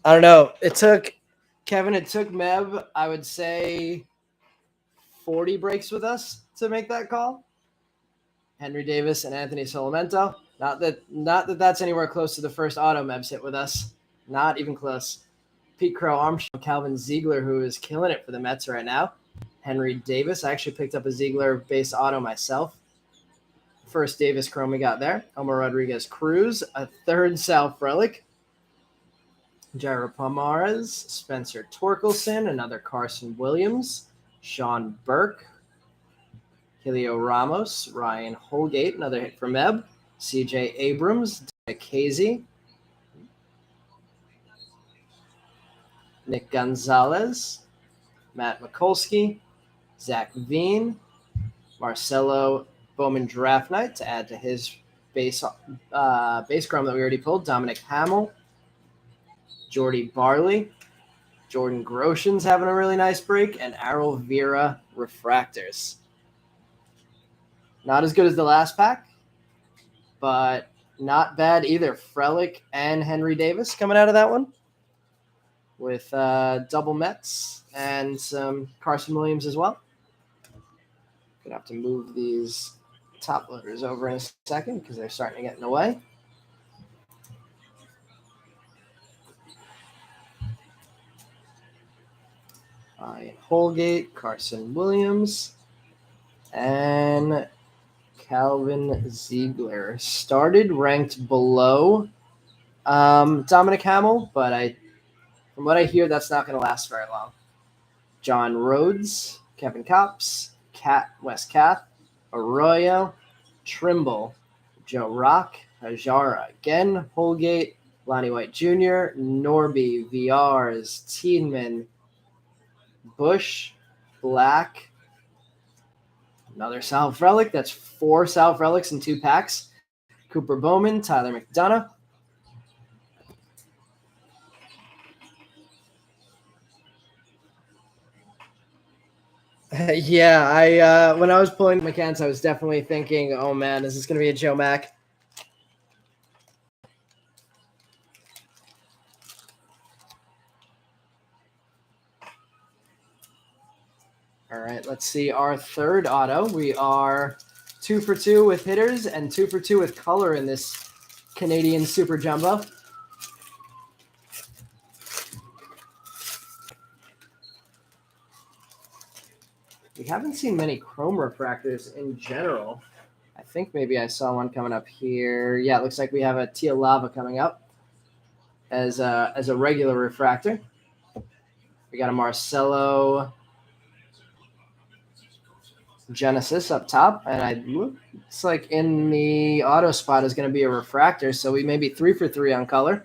I don't know. It took Meb, I would say, 40 breaks with us to make that call. Henry Davis and Anthony Solamento. Not that that's anywhere close to the first auto Meb's hit with us. Not even close. Pete Crow Armstrong, Calvin Ziegler, who is killing it for the Mets right now. Henry Davis. I actually picked up a Ziegler base auto myself. First Davis Chrome we got there. Omar Rodriguez Cruz. A third Sal Frelick. Jairo Pomares. Spencer Torkelson. Another Carson Williams. Sean Burke. Helio Ramos. Ryan Holgate. Another hit from Meb. CJ Abrams. Casey. Nick Gonzalez. Matt Mikulski. Zach Veen. Marcelo Bowman Draft Night to add to his base chrome that we already pulled. Dominic Hamill, Jordy Barley, Jordan Groshans having a really nice break, and Errol Vera Refractors. Not as good as the last pack, but not bad either. Frelick and Henry Davis coming out of that one with double Mets and some Carson Williams as well. Gonna have to move these top loaders over in a second because they're starting to get in the way. Ryan Holgate, Carson Williams, and Calvin Ziegler. Started ranked below Dominic Hamill, but from what I hear, that's not going to last very long. John Rhodes, Kevin Kopps, Wes Kath, Arroyo, Trimble, Joe Rock, Hajara again, Holgate, Lonnie White Jr., Norby, VRs, Tiedemann, Bush, Black, another Sal Frelick. That's 4 Sal Frelics in 2 packs. Cooper Bowman, Tyler McDonough. Yeah, I when I was pulling McCants, I was definitely thinking, oh man, is this going to be a Joe Mack? All right, let's see our third auto. We are 2 for 2 with hitters and 2 for 2 with color in this Canadian Super Jumbo. We haven't seen many chrome refractors in general. I think maybe I saw one coming up here. Yeah, it looks like we have a Tia Lava coming up as a regular refractor. We got a Marcelo Genesis up top, and it's like in the auto spot is going to be a refractor, so we may be 3 for 3 on color.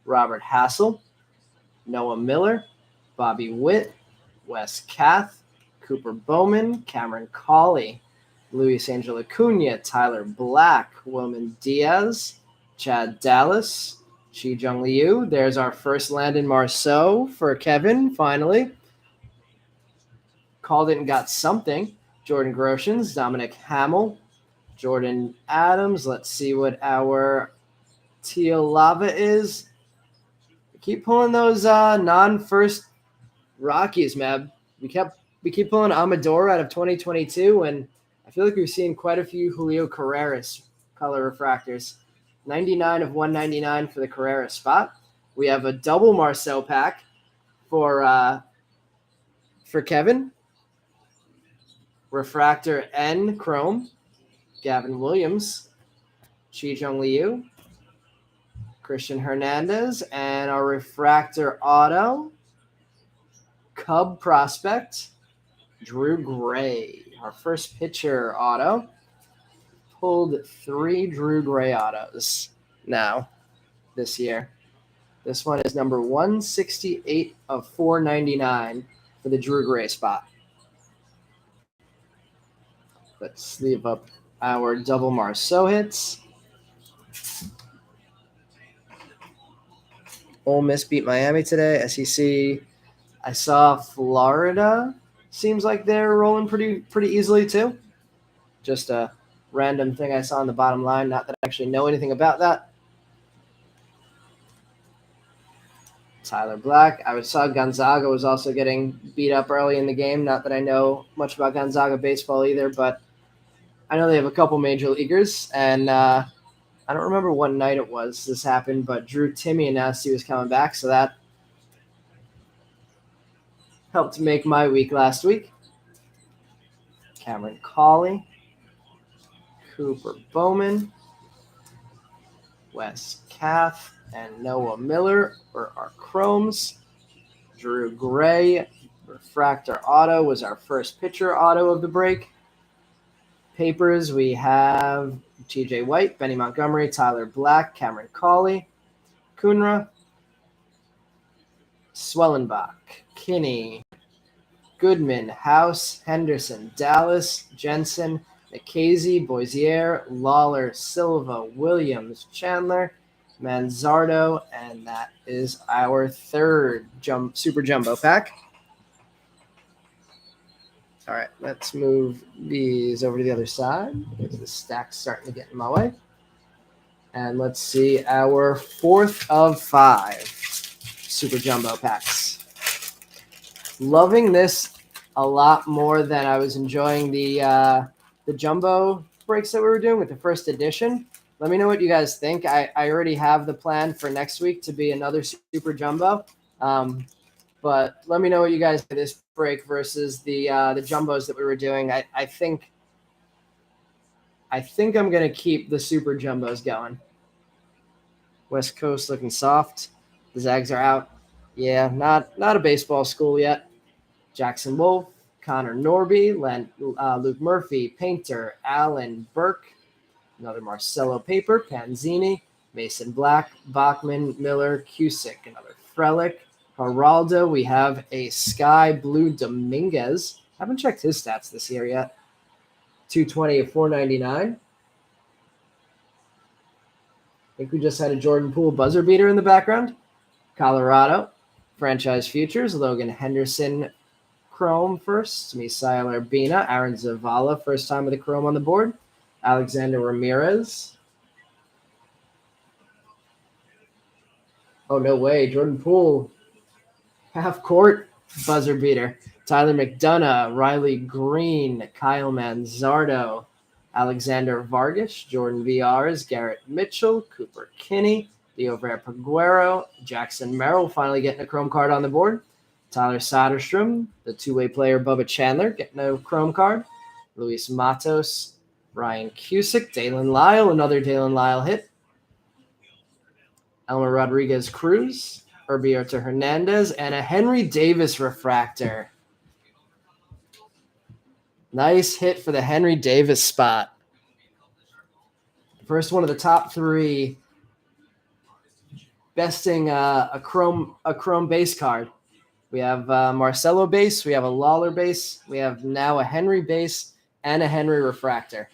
Robert Hassel, Noah Miller, Bobby Witt, Wes Kath, Cooper Bowman, Cameron Cawley, Luis Angel Acuna, Tyler Black, Wilman Diaz, Chad Dallas, Chi Jung Liu. There's our first Landon Marceau for Kevin, finally. Called it and got something. Jordan Groshans, Dominic Hamill, Jordan Adams. Let's see what our Teal Lava is. We keep pulling those non-first Rockies, Meb. We keep pulling Amador out of 2022, and I feel like we've seen quite a few Julio Carreras color refractors. 99 of 199 for the Carrera spot. We have a double Marcel pack for Kevin. Refractor N Chrome, Gavin Williams, Chi Jung Liu, Christian Hernandez, and our refractor auto, Cub prospect, Drew Gray. Our first pitcher auto. Pulled 3 Drew Gray autos now this year. This one is number 168 of 499 for the Drew Gray spot. Let's sleeve up our double Marceau hits. Ole Miss beat Miami today. SEC. I saw Florida. Seems like they're rolling pretty easily too. Just a random thing I saw on the bottom line. Not that I actually know anything about that. Tyler Black. I saw Gonzaga was also getting beat up early in the game. Not that I know much about Gonzaga baseball either, but I know they have a couple major leaguers, and I don't remember what night it was this happened, but Drew Timme announced he was coming back, so that helped make my week last week. Cameron Cawley, Cooper Bowman, Wes Kath, and Noah Miller were our chromes. Drew Gray, refractor auto, was our first pitcher auto of the break. Papers, we have TJ White, Benny Montgomery, Tyler Black, Cameron Cawley, Kunra, Swellenbach, Kinney, Goodman, House, Henderson, Dallas, Jensen, Nikhazy, Boisier, Lawler, Silva, Williams, Chandler, Manzardo, and that is our third super jumbo pack. All right, let's move these over to the other side because the stack's starting to get in my way. And let's see our fourth of 5 super jumbo packs. Loving this a lot more than I was enjoying the jumbo breaks that we were doing with the first edition. Let me know what you guys think. I already have the plan for next week to be another super jumbo. But let me know what you guys think of this break versus the jumbos that we were doing. I think I'm gonna keep the super jumbos going. West Coast looking soft. The Zags are out. Yeah, not a baseball school yet. Jackson Wolf, Connor Norby, Luke Murphy, Painter, Allen Burke, another Marcelo Paper, Panzini, Mason Black, Bachman, Miller, Cusick, another Frelick, Geraldo. We have a Sky Blue Dominguez. Haven't checked his stats this year yet. 220 of 499. I think we just had a Jordan Poole buzzer beater in the background. Colorado, Franchise Futures, Logan Henderson, Chrome first. Misael Urbina, Aaron Zavala, first time with a Chrome on the board. Alexander Ramirez. Oh, no way. Jordan Poole, half court buzzer beater. Tyler McDonough, Riley Green, Kyle Manzardo, Alexander Vargas, Jordan VRs, Garrett Mitchell, Cooper Kinney, Liover Peguero, Jackson Merrill finally getting a Chrome card on the board. Tyler Soderstrom, the two-way player Bubba Chandler, getting a Chrome card. Luis Matos, Ryan Cusick, Dalen Lyle, another Dalen Lyle hit. Elmer Rodriguez Cruz, Herberto Hernandez, and a Henry Davis refractor. Nice hit for the Henry Davis spot. First one of the top 3 besting a Chrome base card. We have Marcelo base, we have a Lawler base, we have now a Henry base, and a Henry refractor.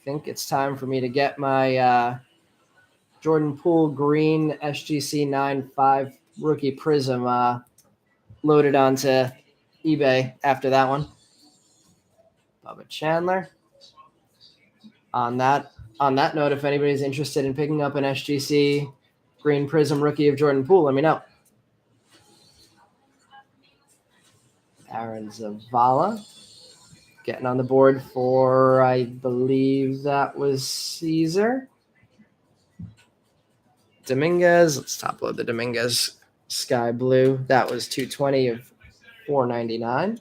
I think it's time for me to get my Jordan Poole Green SGC 9.5 rookie prism loaded onto eBay after that one. Bubba Chandler. On that note, if anybody's interested in picking up an SGC Green Prism rookie of Jordan Poole, let me know. Aaron Zavala getting on the board for, I believe that was Caesar. Dominguez, let's top load the Dominguez Sky Blue. That was 220 of 499.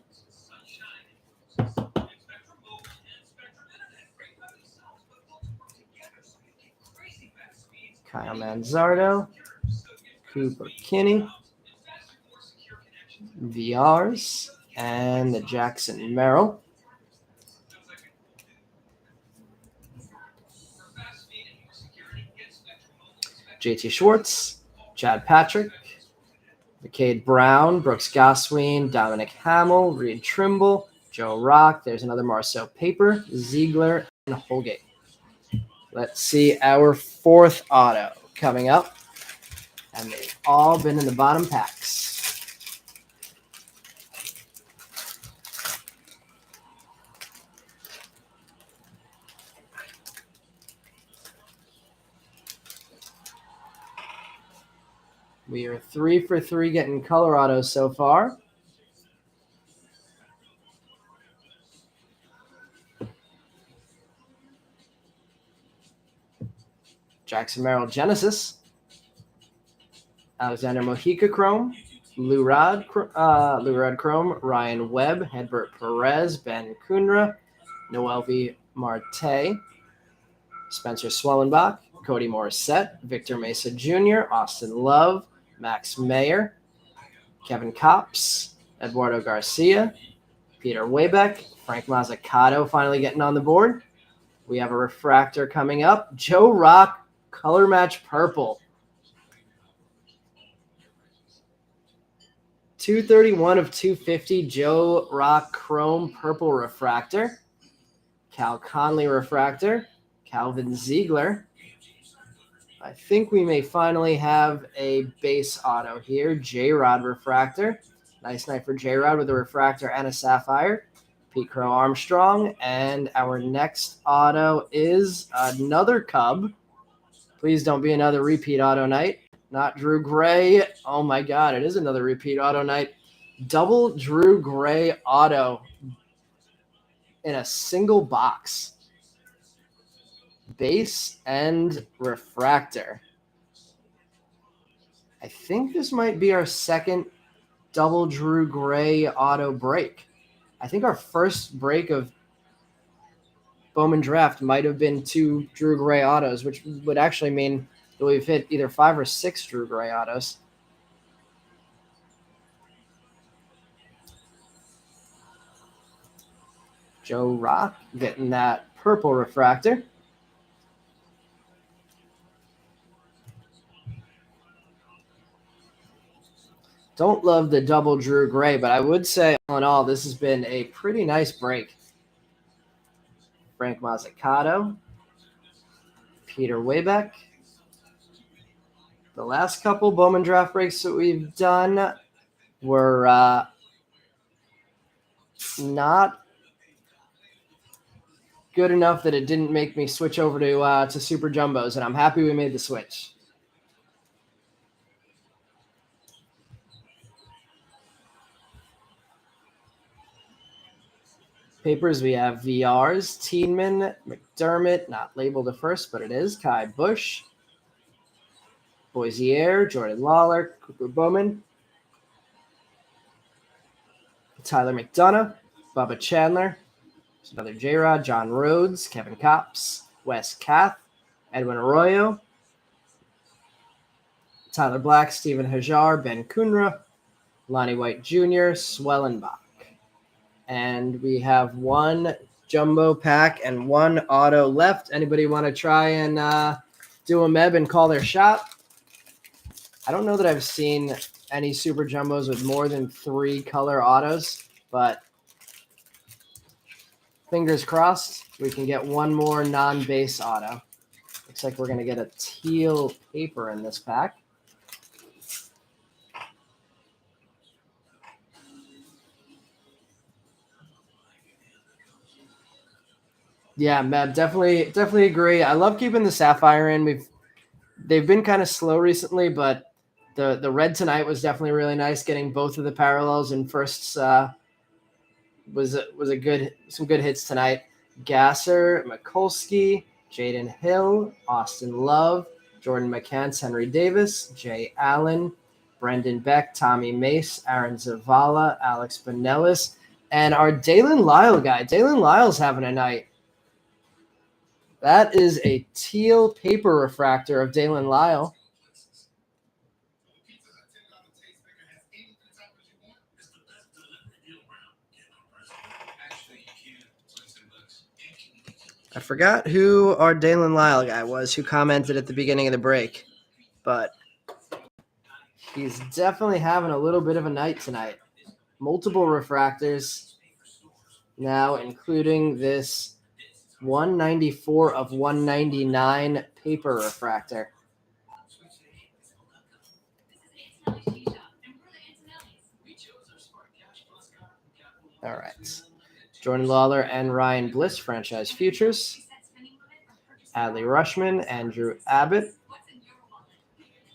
Kyle Manzardo, Cooper Kinney, VRs, and the Jackson Merrill. JT Schwartz, Chad Patrick, McCade Brown, Brooks Gosween, Dominic Hamill, Reed Trimble, Joe Rock. There's another Marceau Paper, Ziegler, and Holgate. Let's see our fourth auto coming up. And they've all been in the bottom packs. We are 3 for 3 getting color autos so far. Jackson Merrill Genesis, Alexander Mojica Chrome, Lou Rod Chrome, Ryan Webb, Hedbert Perez, Ben Kunra, Noel V. Marte, Spencer Swellenbach, Cody Morissette, Victor Mesa Jr., Austin Love, Max Mayer, Kevin Kopps, Eduardo Garcia, Peter Waybeck, Frank Mazzucato finally getting on the board. We have a refractor coming up. Joe Rock, color match purple. 231 of 250, Joe Rock Chrome Purple Refractor. Cal Conley Refractor. Calvin Ziegler. I think we may finally have a base auto here. J-Rod Refractor. Nice night for J-Rod with a refractor and a sapphire. Pete Crow Armstrong. And our next auto is another Cub. Please don't be another repeat auto night. Not Drew Gray. Oh my God, it is another repeat auto night. Double Drew Gray auto in a single box. Base and refractor. I think this might be our second double Drew Gray auto break. I think our first break of Bowman draft might have been 2 Drew Gray autos, which would actually mean that we've hit either 5 or 6 Drew Gray autos. Joe Rock getting that purple refractor. Don't love the double Drew Gray, but I would say all in all, this has been a pretty nice break. Frank Mazzucato, Peter Waybeck. The last couple Bowman draft breaks that we've done were not good enough that it didn't make me switch over to Super Jumbos, and I'm happy we made the switch. Papers, we have VRs, Tiedemann, McDermott, not labeled at first, but it is, Kai Bush, Boisier, Jordan Lawler, Cooper Bowman, Tyler McDonough, Bubba Chandler, there's another J-Rod, John Rhodes, Kevin Kopps, Wes Kath, Edwin Arroyo, Tyler Black, Stephen Hajar, Ben Kunra, Lonnie White Jr., Swellenbach. And we have one jumbo pack and one auto left. Anybody want to try and do a Meb and call their shot? I don't know that I've seen any super jumbos with more than 3 color autos, but fingers crossed we can get one more non-base auto. Looks like we're going to get a teal paper in this pack. Yeah, Meb, definitely agree. I love keeping the Sapphire in. They've been kind of slow recently, but the red tonight was definitely really nice. Getting both of the parallels in firsts was some good hits tonight. Gasser, Mikulski, Jaden Hill, Austin Love, Jordan McCants, Henry Davis, Jay Allen, Brendan Beck, Tommy Mace, Aaron Zavala, Alex Bonellis, and our Dalen Lyle guy. Dalen Lyle's having a night. That is a teal paper refractor of Dalen Lyle. I forgot who our Dalen Lyle guy was who commented at the beginning of the break, but he's definitely having a little bit of a night tonight. Multiple refractors now, including this 194 of 199 paper refractor. All right. Jordan Lawler and Ryan Bliss, franchise futures. Adley Rushman, Andrew Abbott.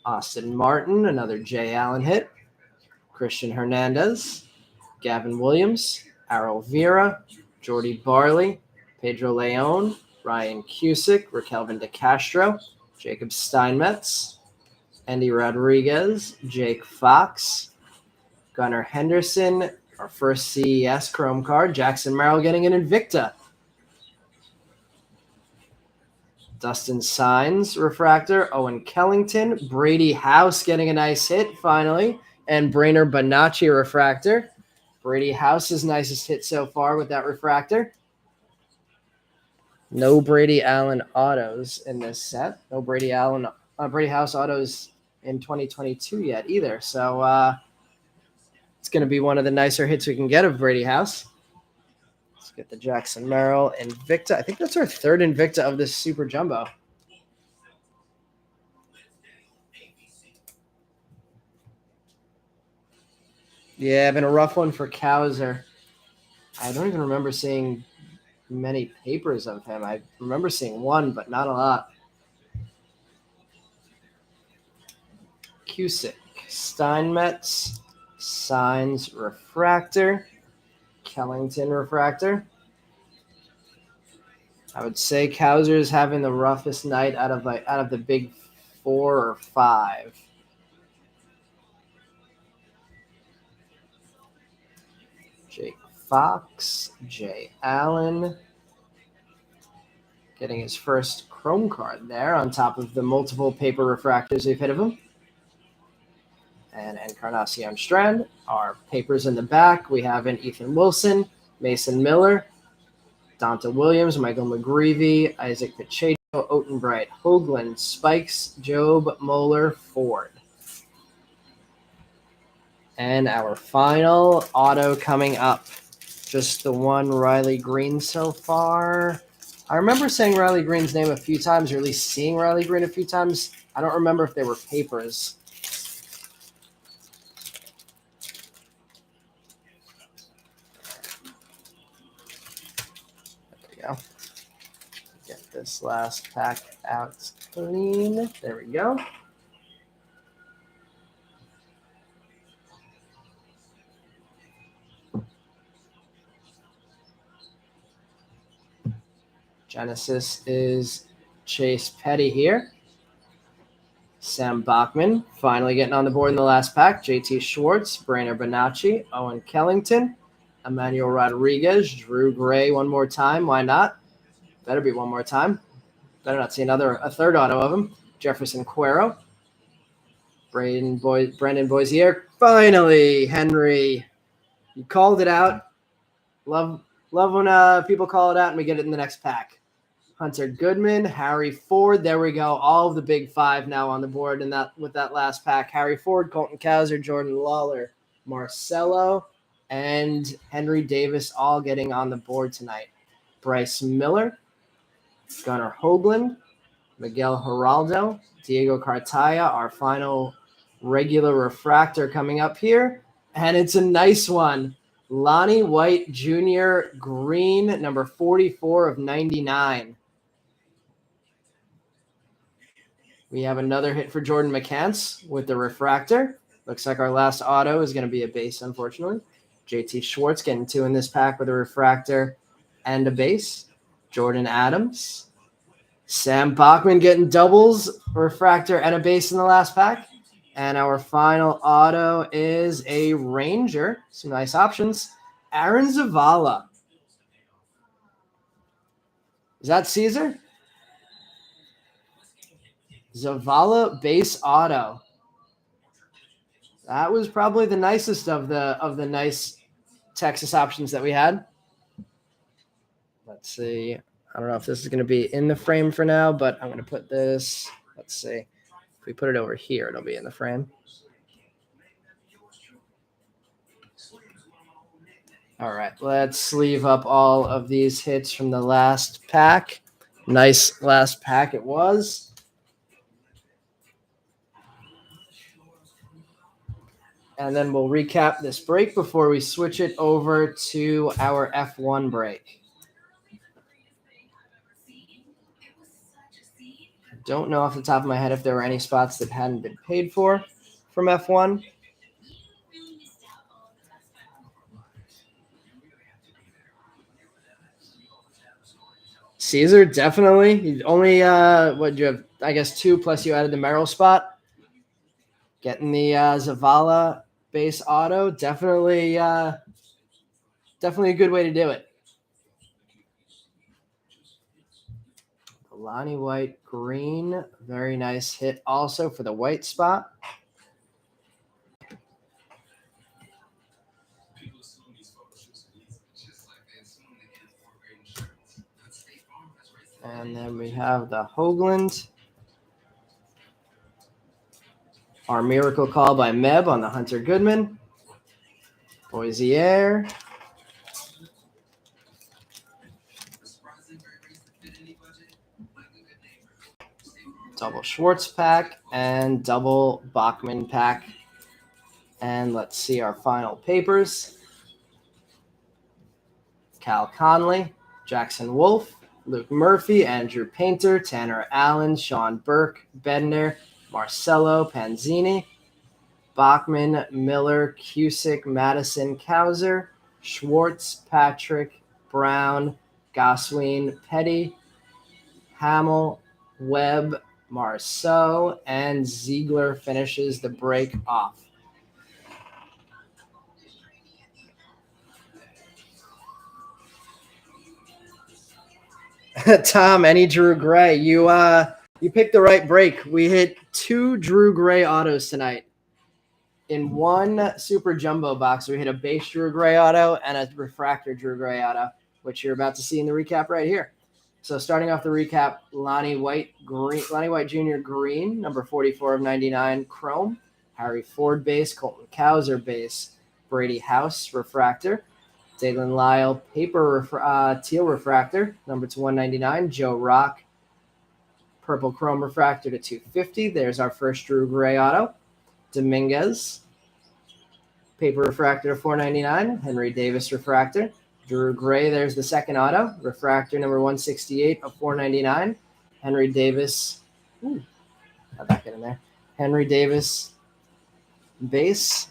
Austin Martin, another Jay Allen hit. Christian Hernandez. Gavin Williams. Errol Vera. Jordy Barley. Pedro Leon. Ryan Cusick. Raquelvin De Castro. Jacob Steinmetz. Andy Rodriguez. Jake Fox. Gunnar Henderson. Our first CES Chrome card. Jackson Merrill getting an Invicta. Dustin Signs refractor. Owen Kellington. Brady House getting a nice hit finally. And Brainer Bonacci refractor. Brady House's nicest hit so far with that refractor. No Brady Allen autos in this set. No Brady House autos in 2022 yet either. So It's going to be one of the nicer hits we can get of Brady House. Let's get the Jackson Merrill Invicta. I think that's our third Invicta of this Super Jumbo. Yeah, been a rough one for Cowser. I don't even remember seeing many papers of him. I remember seeing one, but not a lot. Cusick, Steinmetz, Signs Refractor, Kellington Refractor. I would say Cowser is having the roughest night out of the big 4 or 5. Jake Fox, Jay Allen, getting his first Chrome card there on top of the multiple paper refractors we've hit of him. And Encarnacion Strand, our papers in the back. We have an Ethan Wilson, Mason Miller, Donta Williams, Michael McGreevy, Isaac Pacheco, Otenbright, Hoagland, Spikes, Job, Moeller, Ford. And our final auto coming up. Just the one Riley Green so far. I remember saying Riley Green's name a few times, or at least seeing Riley Green a few times. I don't remember if they were papers. There we go. Get this last pack out clean. There we go. Genesis is Chase Petty here. Sam Bachman finally getting on the board in the last pack. JT Schwartz, Brainer Bonacci, Owen Kellington, Emmanuel Rodriguez, Drew Gray one more time. Why not? Better be one more time. Better not see a third auto of him. Jefferson Cuero, Brendan Boisier. Finally, Henry. You called it out. Love when people call it out and we get it in the next pack. Hunter Goodman, Harry Ford. There we go. All of the big 5 now on the board with that last pack. Harry Ford, Colton Cowser, Jordan Lawler, Marcelo, and Henry Davis all getting on the board tonight. Bryce Miller, Gunnar Hoagland, Miguel Geraldo, Diego Cartaya, our final regular refractor coming up here. And it's a nice one. Lonnie White Jr. Green, number 44 of 99. We have another hit for Jordan McCants with the refractor. Looks like our last auto is going to be a base, unfortunately. JT Schwartz getting 2 in this pack with a refractor and a base. Jordan Adams. Sam Bachman getting doubles, refractor, and a base in the last pack. And our final auto is a Ranger. Some nice options. Aaron Zavala. Is that Caesar? Zavala base auto. That was probably the nicest of the nice Texas options that we had. Let's see. I don't know if this is going to be in the frame for now, but I'm going to put this. Let's see. If we put it over here, it'll be in the frame. All right, let's sleeve up all of these hits from the last pack. Nice last pack it was. And then we'll recap this break before we switch it over to our F1 break. I don't know off the top of my head if there were any spots that hadn't been paid for from F1. Caesar, definitely. Only, what you have, I guess, 2 plus you added the Merrill spot. Getting the Zavala base auto, definitely a good way to do it. Lonnie White Green, very nice hit also for the white spot. And then we have the Hoagland. Our miracle call by Meb on the Hunter Goodman. Boisier. Double Schwartz pack and double Bachman pack. And let's see our final papers. Cal Conley, Jackson Wolf, Luke Murphy, Andrew Painter, Tanner Allen, Sean Burke, Bednar, Marcelo Panzini, Bachman, Miller, Cusick, Madison, Kauser, Schwartz, Patrick, Brown, Gosween, Petty, Hamill, Webb, Marceau, and Ziegler finishes the break off. Tom, any Drew Gray? You picked the right break. We hit 2 Drew Gray autos tonight. In one super jumbo box, we hit a base Drew Gray auto and a refractor Drew Gray auto, which you're about to see in the recap right here. So starting off the recap, Lonnie White Jr. green, number 44 of 99, chrome. Harry Ford base, Colton Cowser base, Brady House refractor, Dalen Lyle paper teal refractor, number to 199, Joe Rock purple chrome refractor to 250. There's our first Drew Gray auto. Dominguez paper refractor to 499, Henry Davis refractor. Drew Gray, there's the second auto. Refractor number 168 of 499. Henry Davis. Got that in there. Henry Davis base.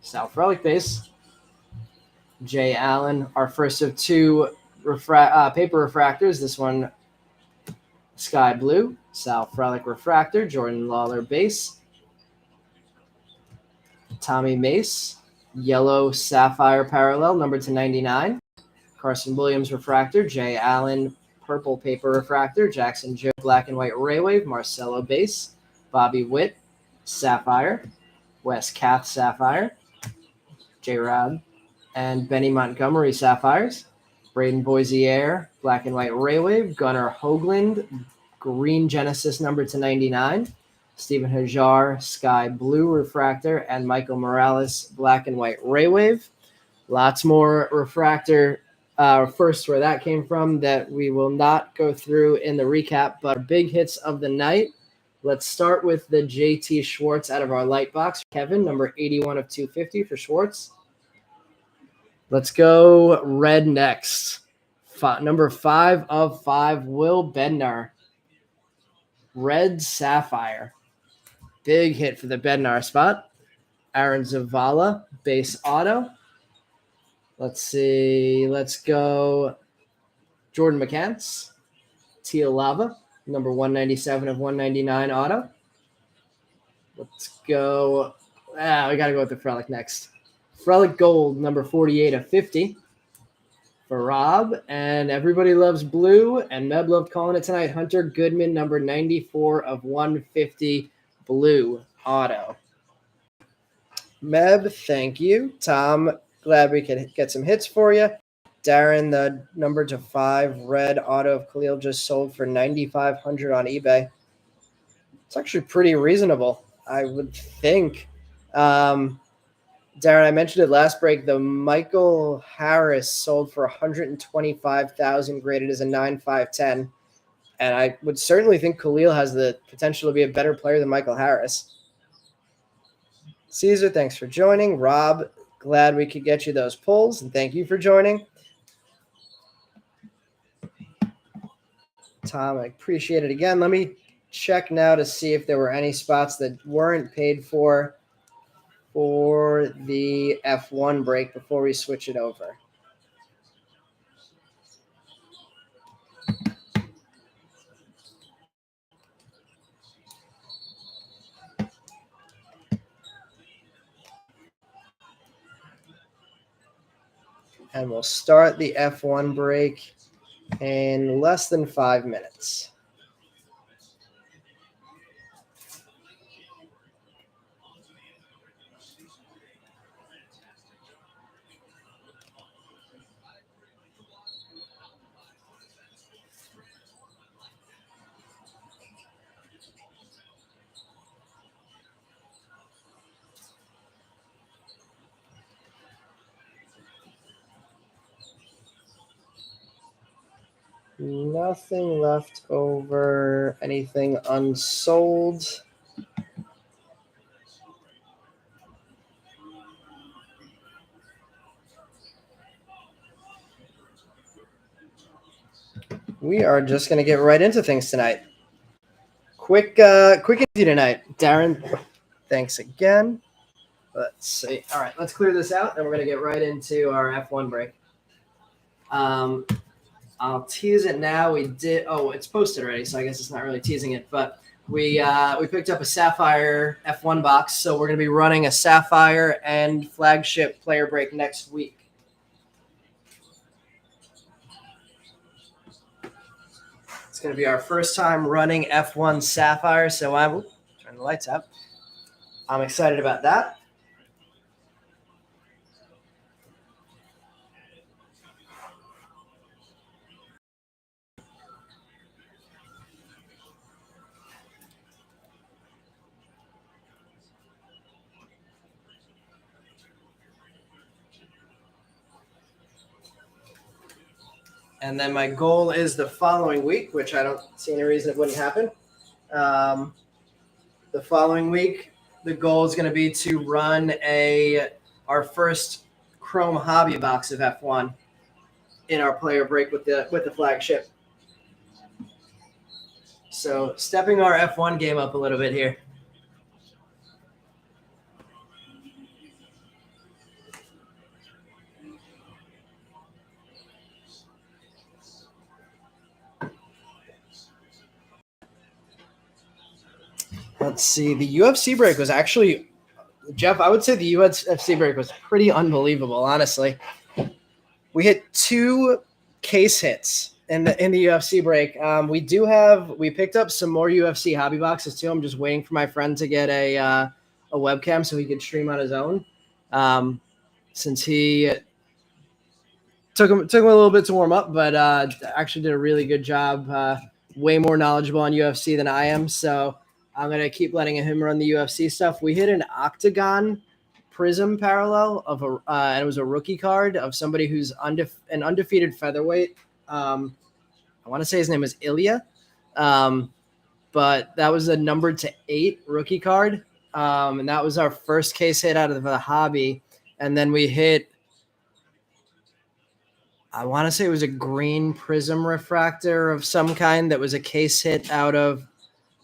South Relic base. Jay Allen, our first of 2 paper refractors. This one, sky blue. South Relic refractor. Jordan Lawler base. Tommy Mace, yellow Sapphire parallel, number to 99. Carson Williams refractor. Jay Allen, purple paper refractor. Jackson Joe, black and white Ray Wave. Marcelo base. Bobby Witt, Sapphire. Wes Kath Sapphire. J-Rod and Benny Montgomery Sapphires. Braden Boisier, black and white Ray Wave. Gunnar Hoagland, green Genesis number to 99. Stephen Hajar, sky blue refractor, and Michael Morales, black and white Ray Wave. Lots more refractor first where that came from that we will not go through in the recap, but big hits of the night. Let's start with the JT Schwartz out of our light box. Kevin, number 81 of 250 for Schwartz. Let's go red next. Number 5 of 5, Will Bednar. Red Sapphire. Big hit for the Bednar spot. Aaron Zavala, base auto. Let's see. Let's go Jordan McCants. Teal Lava, number 197 of 199 auto. Let's go. We got to go with the Frelick next. Frelick Gold, number 48 of 50 for Rob. And everybody loves blue, and Meb loved calling it tonight. Hunter Goodman, number 94 of 150 blue auto. Meb, thank you. Tom, glad we could get some hits for you. Darren, the number to 5 red auto of Khalil just sold for $9,500 on eBay. It's actually pretty reasonable, I would think. Darren, I mentioned it last break. The Michael Harris sold for $125,000, graded as a 9.510. And I would certainly think Khalil has the potential to be a better player than Michael Harris. Caesar, thanks for joining. Rob, glad we could get you those pulls, and thank you for joining. Tom, I appreciate it again. Let me check now to see if there were any spots that weren't paid for the F1 break before we switch it over. And we'll start the F1 break in less than 5 minutes. Nothing left over. Anything unsold? We are just going to get right into things tonight. Quick and easy tonight. Darren, thanks again. Let's see. All right, let's clear this out, and we're going to get right into our F1 break. I'll tease it now. We did. Oh, it's posted already, so I guess it's not really teasing it. But we picked up a Sapphire F1 box, so we're going to be running a Sapphire and Flagship player break next week. It's going to be our first time running F1 Sapphire, so I will turn the lights up. I'm excited about that. And then my goal is the following week, which I don't see any reason it wouldn't happen. The following week, the goal is going to be to run our first Chrome hobby box of F1 in our player break with the Flagship. So stepping our F1 game up a little bit here. Let's see. The UFC break was actually, Jeff, I would say the UFC break was pretty unbelievable, honestly. We hit 2 case hits in the UFC break. We picked up some more UFC hobby boxes too. I'm just waiting for my friend to get a webcam so he could stream on his own. Since he took him a little bit to warm up, but actually did a really good job. Way more knowledgeable on UFC than I am, so I'm gonna keep letting him run the UFC stuff. We hit an Octagon Prism parallel of and it was a rookie card of somebody who's an undefeated featherweight. I want to say his name was Ilya, but that was a numbered to 8 rookie card, and that was our first case hit out of the hobby. And then we hit, I want to say it was a green prism refractor of some kind that was a case hit out of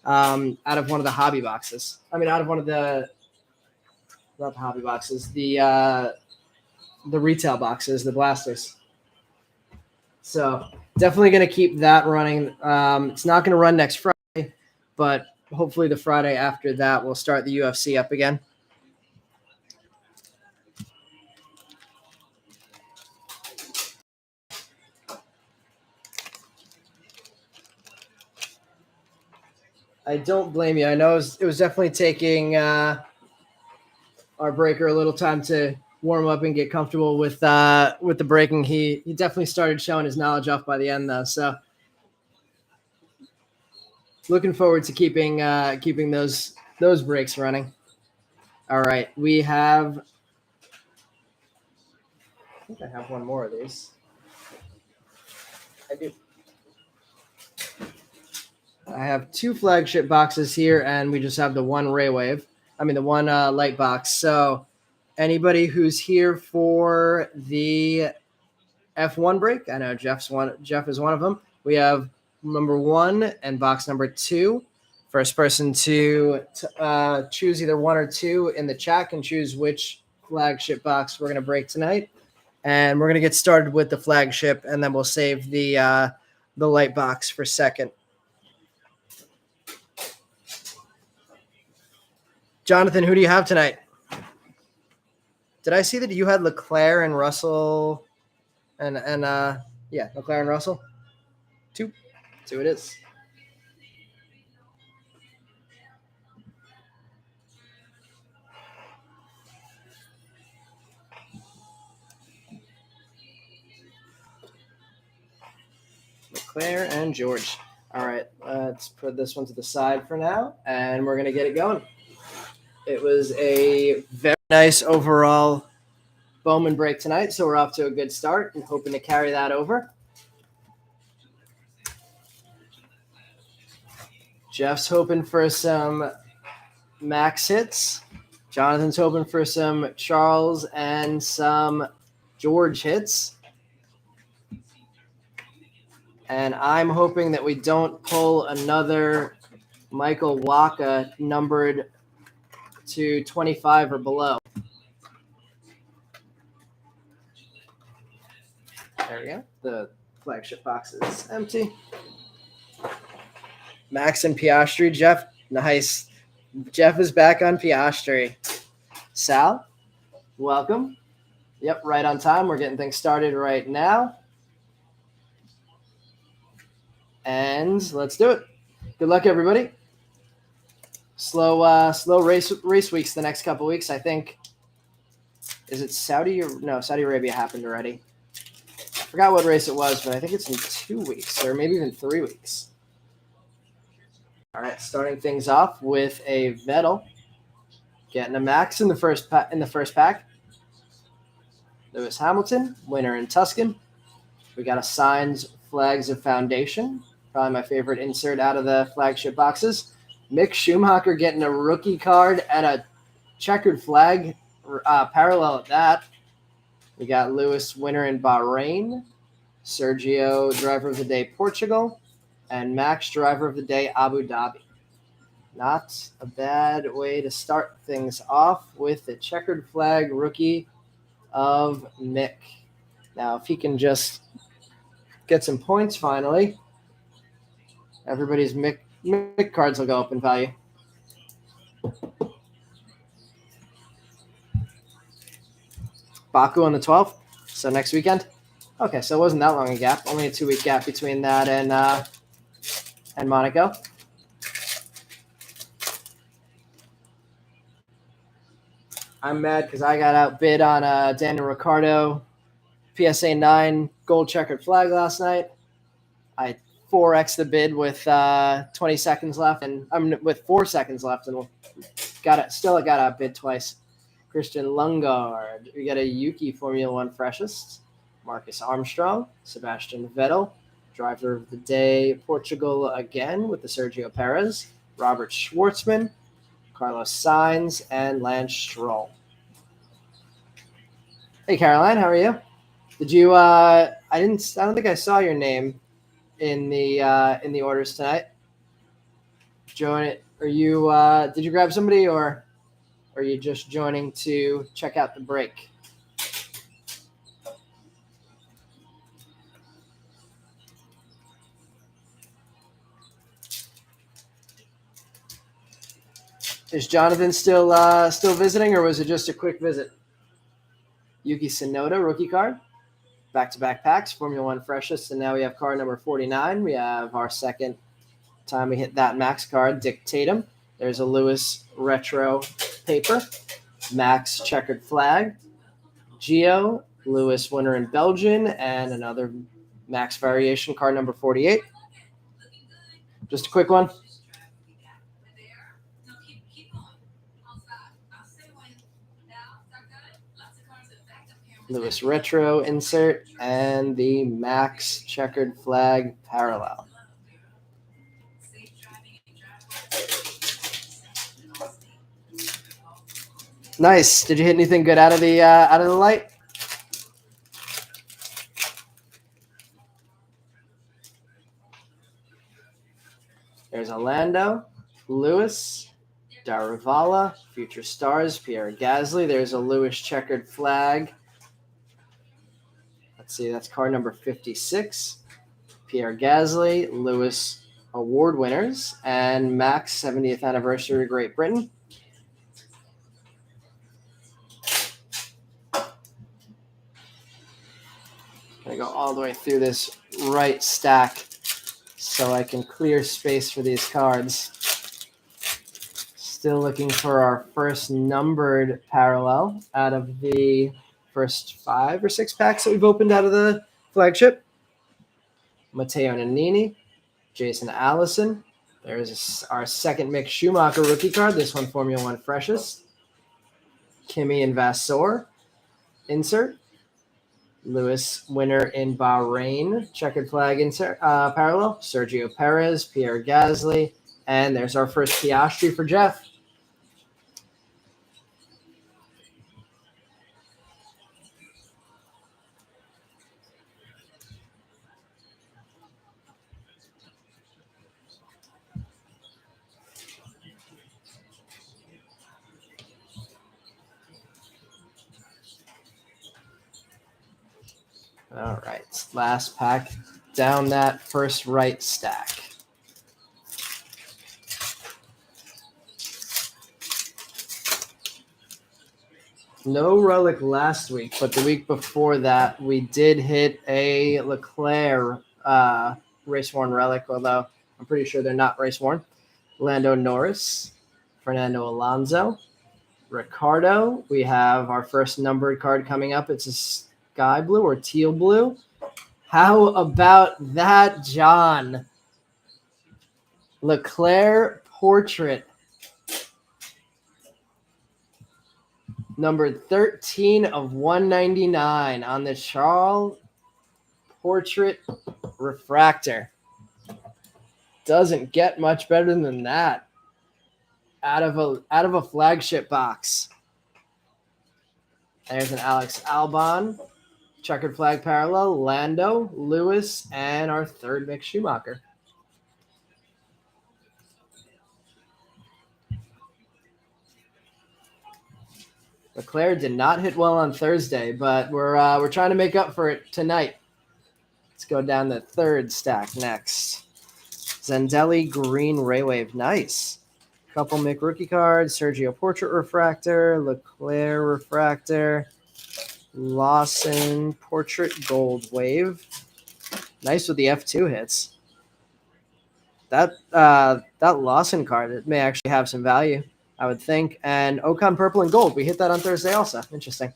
one of the hobby boxes. I mean, out of one of the not the hobby boxes, the retail boxes, the blasters. So definitely going to keep that running. It's not going to run next Friday, but hopefully the Friday after that we'll start the UFC up again. I don't blame you. I know it was definitely taking our breaker a little time to warm up and get comfortable with the breaking. He definitely started showing his knowledge off by the end though. So looking forward to keeping those breaks running. All right, we have. I think I have one more of these. I do. I have 2 flagship boxes here, and we just have the one the one light box. So anybody who's here for the F1 break, I know Jeff is one of them. We have number 1 and box number 2. First person to choose either 1 or 2 in the chat can choose which flagship box we're going to break tonight. And we're going to get started with the flagship, and then we'll save the light box for second. Jonathan, who do you have tonight? Did I see that you had Leclerc and Russell and Leclerc and Russell? 2 it is. Leclerc and George. All right, let's put this one to the side for now, and we're going to get it going. It was a very nice overall Bowman break tonight, so we're off to a good start and hoping to carry that over. Jeff's hoping for some Max hits. Jonathan's hoping for some Charles and some George hits. And I'm hoping that we don't pull another Michael Waka numbered to 25 or below. There we go. The flagship box is empty. Max and Piastri. Jeff, nice. Jeff is back on Piastri. Sal, welcome. Yep, right on time. We're getting things started right now. And let's do it. Good luck, everybody. Slow race weeks the next couple weeks. I think. Is it Saudi or no? Saudi Arabia happened already. I forgot what race it was, but I think it's in 2 weeks or maybe even 3 weeks. All right, starting things off with a Vettel, getting a Max in the first pack. Lewis Hamilton, winner in Tuscan. We got a Signs Flags of Foundation, probably my favorite insert out of the flagship boxes. Mick Schumacher getting a rookie card and a checkered flag parallel at that. We got Lewis, winner in Bahrain. Sergio, driver of the day, Portugal. And Max, driver of the day, Abu Dhabi. Not a bad way to start things off with the checkered flag rookie of Mick. Now, if he can just get some points finally, everybody's Mick cards will go up in value. Baku on the 12th, so next weekend. Okay, so it wasn't that long a gap. Only a 2-week gap between that and Monaco. I'm mad because I got outbid on Daniel Ricciardo PSA 9 gold checkered flag last night. I 4x the bid with 20 seconds left, and I'm with 4 seconds left, and still got outbid twice. Christian Lundgaard. We got a Yuki Formula One freshest. Marcus Armstrong, Sebastian Vettel, driver of the day, Portugal again with the Sergio Perez, Robert Schwartzman, Carlos Sainz, and Lance Stroll. Hey Caroline, how are you? Did you? I don't think I saw your name in the orders tonight. Join it. Are you? Did you grab somebody, or are you just joining to check out the break? Is Jonathan still visiting, or was it just a quick visit? Yuki Tsunoda, rookie card. Back-to-back packs, Formula One freshest, and now we have card number 49. We have our second time we hit that Max card, Dick Tatum. There's a Lewis retro paper. Max checkered flag. Gio, Lewis winner in Belgian, and another Max variation, card number 48. Just a quick one. Lewis retro insert and the Max checkered flag parallel. Nice. Did you hit anything good out of the light? There's Orlando, Lewis, Daravala, Future Stars, Pierre Gasly. There's a Lewis checkered flag. Let's see, that's card number 56. Pierre Gasly, Lewis award winners, and Max 70th anniversary Great Britain. Gonna go all the way through this right stack so I can clear space for these cards. Still looking for our first numbered parallel out of the first 5 or 6 packs that we've opened out of the flagship. Matteo Nannini, Jason Allison. There's our second Mick Schumacher rookie card. This one, Formula One freshest. Kimi and Vasseur. Insert. Lewis, winner in Bahrain. Checkered flag insert parallel. Sergio Perez, Pierre Gasly, And there's our first Piastri for Jeff. All right, last pack down that first right stack. No relic last week, but the week before that, we did hit a Leclerc race-worn relic, although I'm pretty sure they're not race-worn. Lando Norris, Fernando Alonso, Ricardo. We have our first numbered card coming up. It's a sky blue or teal blue. How about that, John? Leclerc portrait. Number 13 of 199 on the Charles portrait refractor. Doesn't get much better than that out of a flagship box. There's an Alex Albon, checkered flag parallel, Lando, Lewis, and our third Mick Schumacher. Leclerc did not hit well on Thursday, but we're trying to make up for it tonight. Let's go down the third stack next. Zendelli green Ray Wave, nice. Couple Mick rookie cards, Sergio portrait refractor, Leclerc refractor, Lawson portrait gold wave. Nice with the F2 hits. That Lawson card, it may actually have some value, I would think. And Ocon purple and gold. We hit that on Thursday also. Interesting.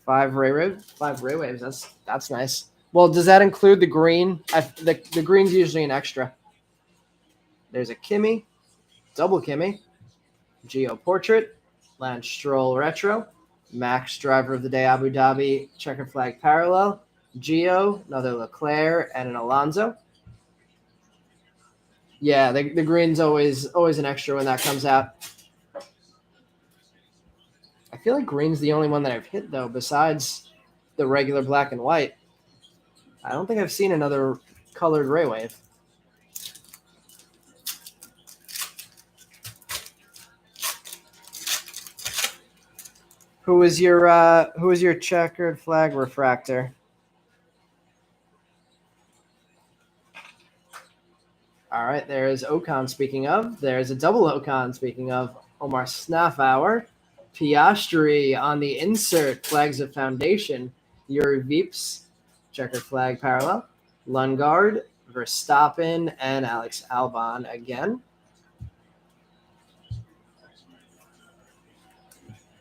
5 Ray Waves. That's nice. Well, does that include the green? The green's usually an extra. There's a Kimi, double Kimi, Gio portrait, Lance Stroll retro, Max driver of the day Abu Dhabi checkered flag parallel, Gio, another Leclerc, and an Alonso. Yeah, the green's always an extra when that comes out. I feel like green's the only one that I've hit, though, besides the regular black and white. I don't think I've seen another colored Ray Wave. Who was your checkered flag refractor? All right, there's Ocon, speaking of. There's a double Ocon, speaking of. Omar Snaffauer. Piastri on the insert, flags of foundation. Yuri Vips, checkered flag parallel. Lundgaard, Verstappen, and Alex Albon again.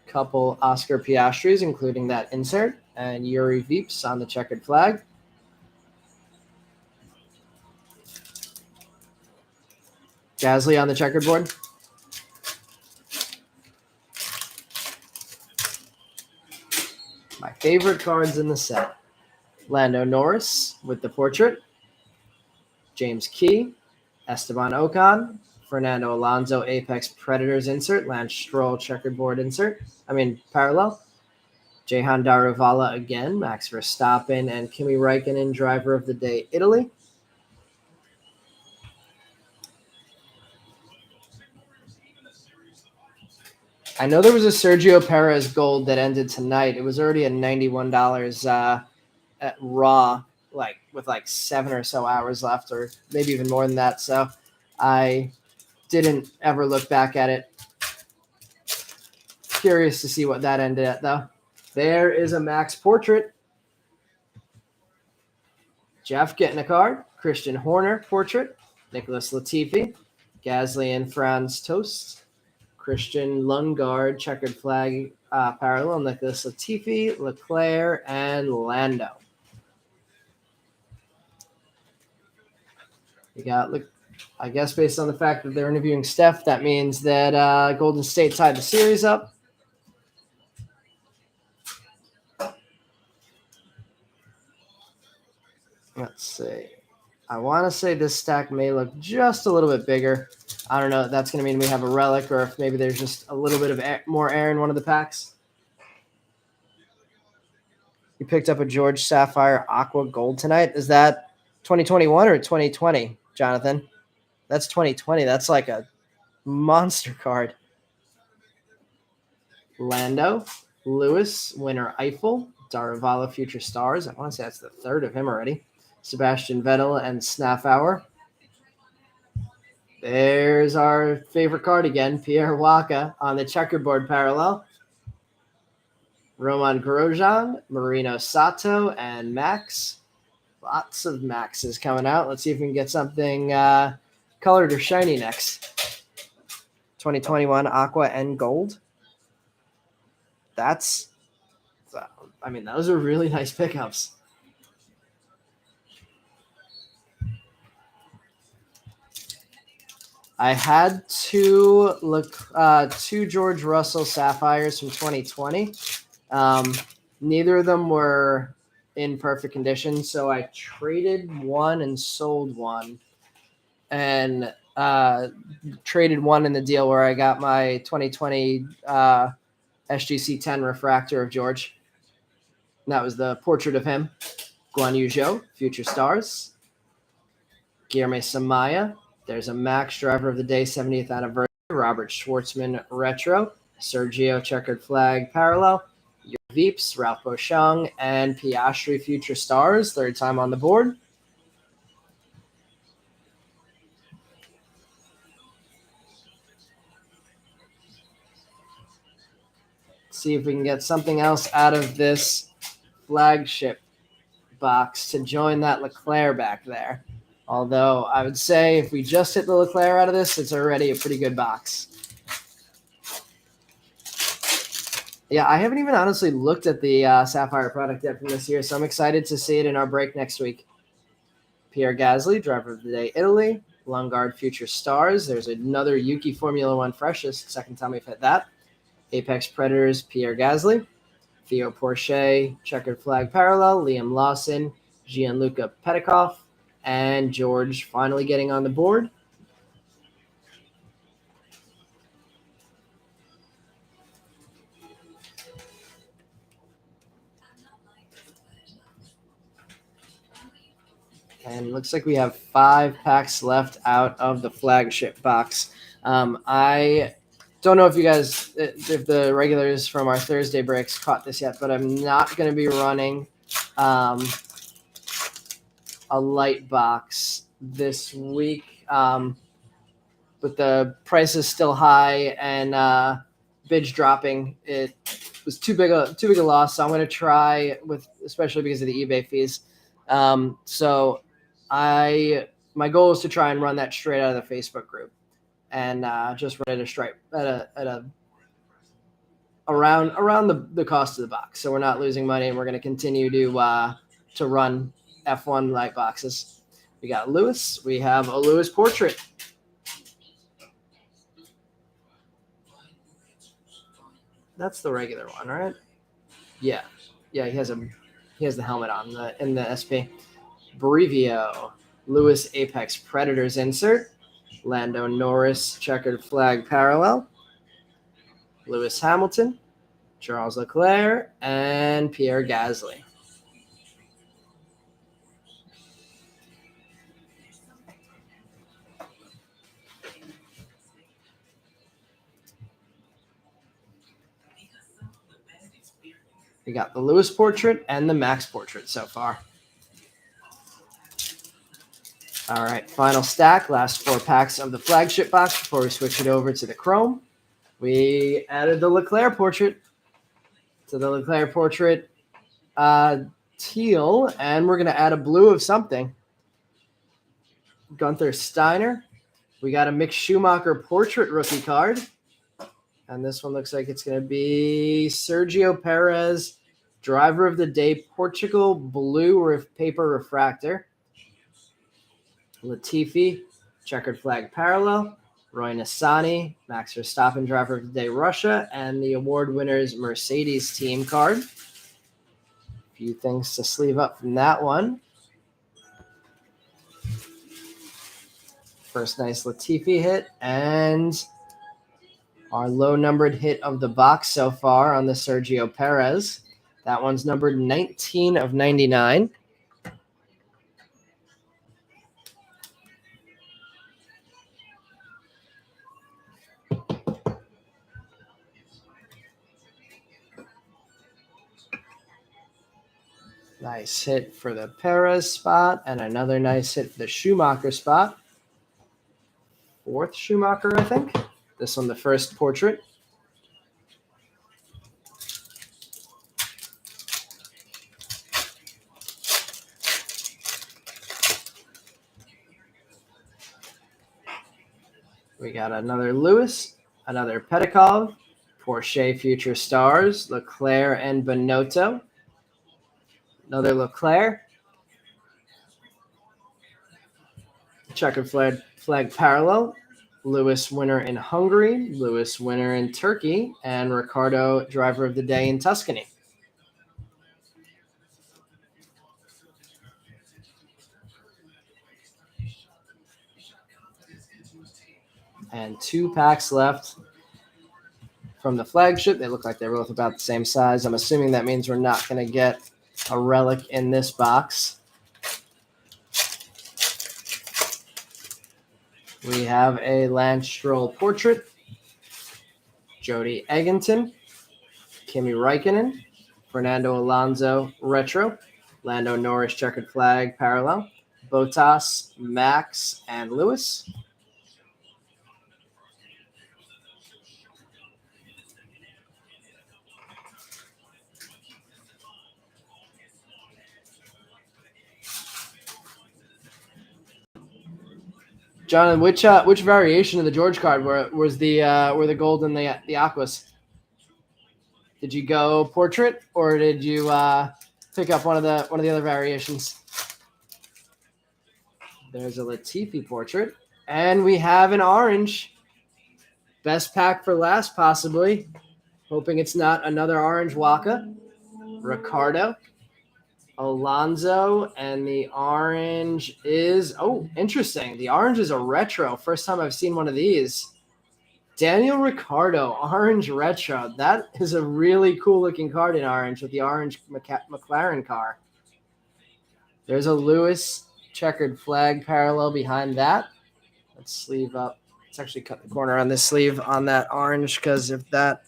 Couple Oscar Piastris, including that insert, and Yuri Vips on the checkered flag. Gasly on the checkerboard. My favorite cards in the set. Lando Norris with the portrait. James Key. Esteban Ocon. Fernando Alonso Apex Predators insert. Lance Stroll checkerboard insert. Parallel. Jehan Daruvala again. Max Verstappen and Kimi Räikkönen driver of the day Italy. I know there was a Sergio Perez gold that ended tonight. It was already at $91 at Raw, with 7 or so hours left, or maybe even more than that. So I didn't ever look back at it. Curious to see what that ended at, though. There is a Max portrait. Jeff getting a card. Christian Horner portrait. Nicholas Latifi. Gasly and Franz Tost. Christian Lundgaard, checkered flag parallel, Nicholas Latifi, Leclerc, and Lando. You got, I guess, based on the fact that they're interviewing Steph, that means that Golden State tied the series up. Let's see. I want to say this stack may look just a little bit bigger. I don't know if that's going to mean we have a relic or if maybe there's just a little bit of more air in one of the packs. You picked up a George Sapphire Aqua Gold tonight. Is that 2021 or 2020, Jonathan? That's 2020. That's like a monster card. Lando, Lewis, Winner Eiffel, Daravala Future Stars. I want to say that's the third of him already. Sebastian Vettel and Snaffauer. There's our favorite card again, Pierre Waka on the checkerboard parallel. Roman Grosjean, Marino Sato, and Max. Lots of Maxes coming out. Let's see if we can get something colored or shiny next. 2021 Aqua and Gold. Those are really nice pickups. I had two George Russell Sapphires from 2020. Neither of them were in perfect condition, so I traded one and sold one, and traded one in the deal where I got my 2020 SGC 10 refractor of George. And that was the portrait of him. Guan Yu Zhou, Future Stars. Guilherme Samaya. There's a Max Driver of the Day 70th anniversary. Robert Schwartzman Retro. Sergio Checkered Flag Parallel. Veeps, Ralph Boschung, and Piastri Future Stars. Third time on the board. See if we can get something else out of this flagship box to join that Leclerc back there. Although I would say if we just hit the Leclerc out of this, it's already a pretty good box. Yeah, I haven't even honestly looked at the Sapphire product yet from this year, so I'm excited to see it in our break next week. Pierre Gasly, Driver of the Day, Italy. Lungard Future Stars. There's another Yuki Formula One Freshest. Second time we've hit that. Apex Predators, Pierre Gasly. Theo Porcher, Checkered Flag Parallel. Liam Lawson, Gianluca Petikov, and George finally getting on the board. And looks like we have 5 packs left out of the flagship box. I don't know if you guys, if the regulars from our Thursday breaks caught this yet, but I'm not going to be running a Lite box this week. But the price is still high and bids dropping. It was too big a loss, so I'm going to try with, especially because of the eBay fees. So my goal is to try and run that straight out of the Facebook group and just run it around the cost of the box, so we're not losing money, and we're going to continue to run F1 Lite boxes. We got Lewis. We have a Lewis portrait. That's the regular one, right? Yeah. He has the helmet on in the SP. Brevio, Lewis Apex Predators insert. Lando Norris Checkered Flag Parallel. Lewis Hamilton, Charles Leclerc, and Pierre Gasly. We got the Lewis portrait and the Max portrait so far. All right, final stack, last 4 packs of the flagship box before we switch it over to the Chrome. We added the Leclerc portrait to the Leclerc portrait teal, and we're going to add a blue of something. Gunther Steiner. We got a Mick Schumacher portrait rookie card. And this one looks like it's going to be Sergio Perez, Driver of the Day, Portugal blue paper refractor. Latifi, Checkered Flag Parallel. Roy Nissany, Max Verstappen, Driver of the Day, Russia, and the award winner's Mercedes team card. A few things to sleeve up from that one. First nice Latifi hit, and our low-numbered hit of the box so far on the Sergio Perez. That one's numbered 19 of 99. Nice hit for the Perez spot, and another nice hit for the Schumacher spot. Fourth Schumacher, I think. This one, the first portrait. We got another Lewis, another Petikov, Porsche Future Stars, Leclerc and Binotto. Another Leclerc. Checkered flag parallel. Lewis winner in Hungary, Lewis winner in Turkey, and Ricciardo driver of the day in Tuscany. And 2 packs left from the Flagship. They look like they're both about the same size. I'm assuming that means we're not going to get a relic in this box. We have a Lance Stroll portrait, Jody Egginton, Kimi Räikkönen, Fernando Alonso retro, Lando Norris checkered flag parallel, Bottas, Max, and Lewis. Jonathan, which variation of the George card were the gold and the aquas? Did you go portrait or did you pick up one of the other variations? There's a Latifi portrait, and we have an orange. Best pack for last, possibly. Hoping it's not another orange Waka. Ricciardo, Alonso, and the orange is, interesting. The orange is a retro. First time I've seen one of these. Daniel Ricciardo, orange retro. That is a really cool looking card in orange with the orange McLaren car. There's a Lewis checkered flag parallel behind that. Let's sleeve up. Let's actually cut the corner on this sleeve on that orange, because if that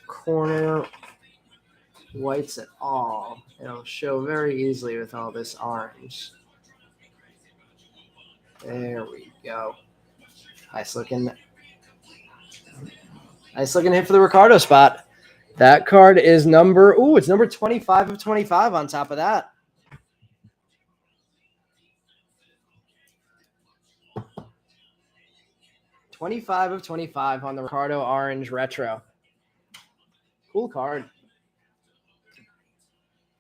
corner whites at all, it'll show very easily with all this orange. There we go. Nice looking hit for the Ricciardo spot. That card is it's number 25 of 25 on top of that. $25 of $25 on the Ricciardo orange retro. Cool card.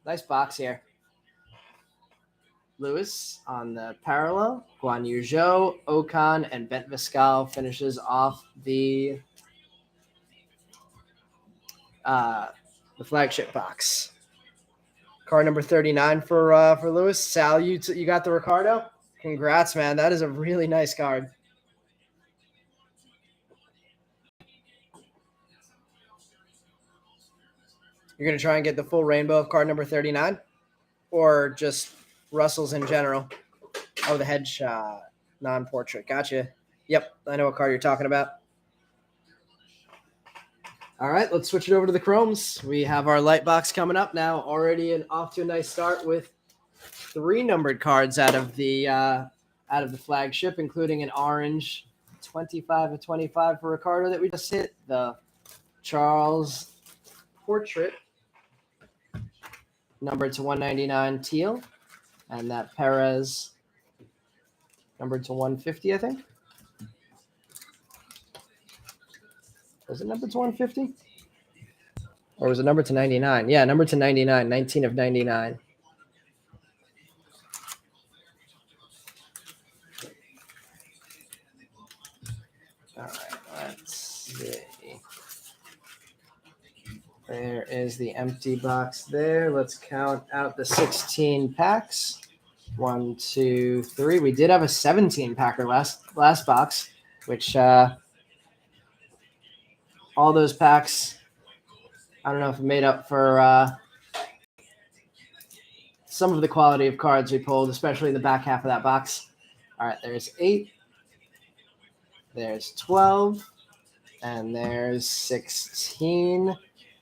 Nice box here. Lewis on the parallel. Guan Yu Zhou, Ocon, and Bent Viscal finishes off the Flagship box. Card number 39 for Lewis. Sal, you got the Ricciardo? Congrats, man. That is a really nice card. You're going to try and get the full rainbow of card number 39? Or just Russell's in general? Oh, the headshot, non-portrait. Gotcha. Yep, I know what card you're talking about. All right, let's switch it over to the Chromes. We have our light box coming up now. Already off to a nice start with 3 numbered cards out of the Flagship, including an orange 25 of 25 for Ricciardo that we just hit. The Charles portrait, numbered to 199 teal, and that Perez numbered to 150, I think. Was it numbered to 150? Or was it numbered to 99? Yeah, numbered to 99, 19 of 99. All right, let's see. There is the empty box there. Let's count out the 16 packs. 1, 2, 3. We did have a 17 packer last box, which all those packs, I don't know if it made up for some of the quality of cards we pulled, especially in the back half of that box. All right, there's 8. There's 12. And there's 16.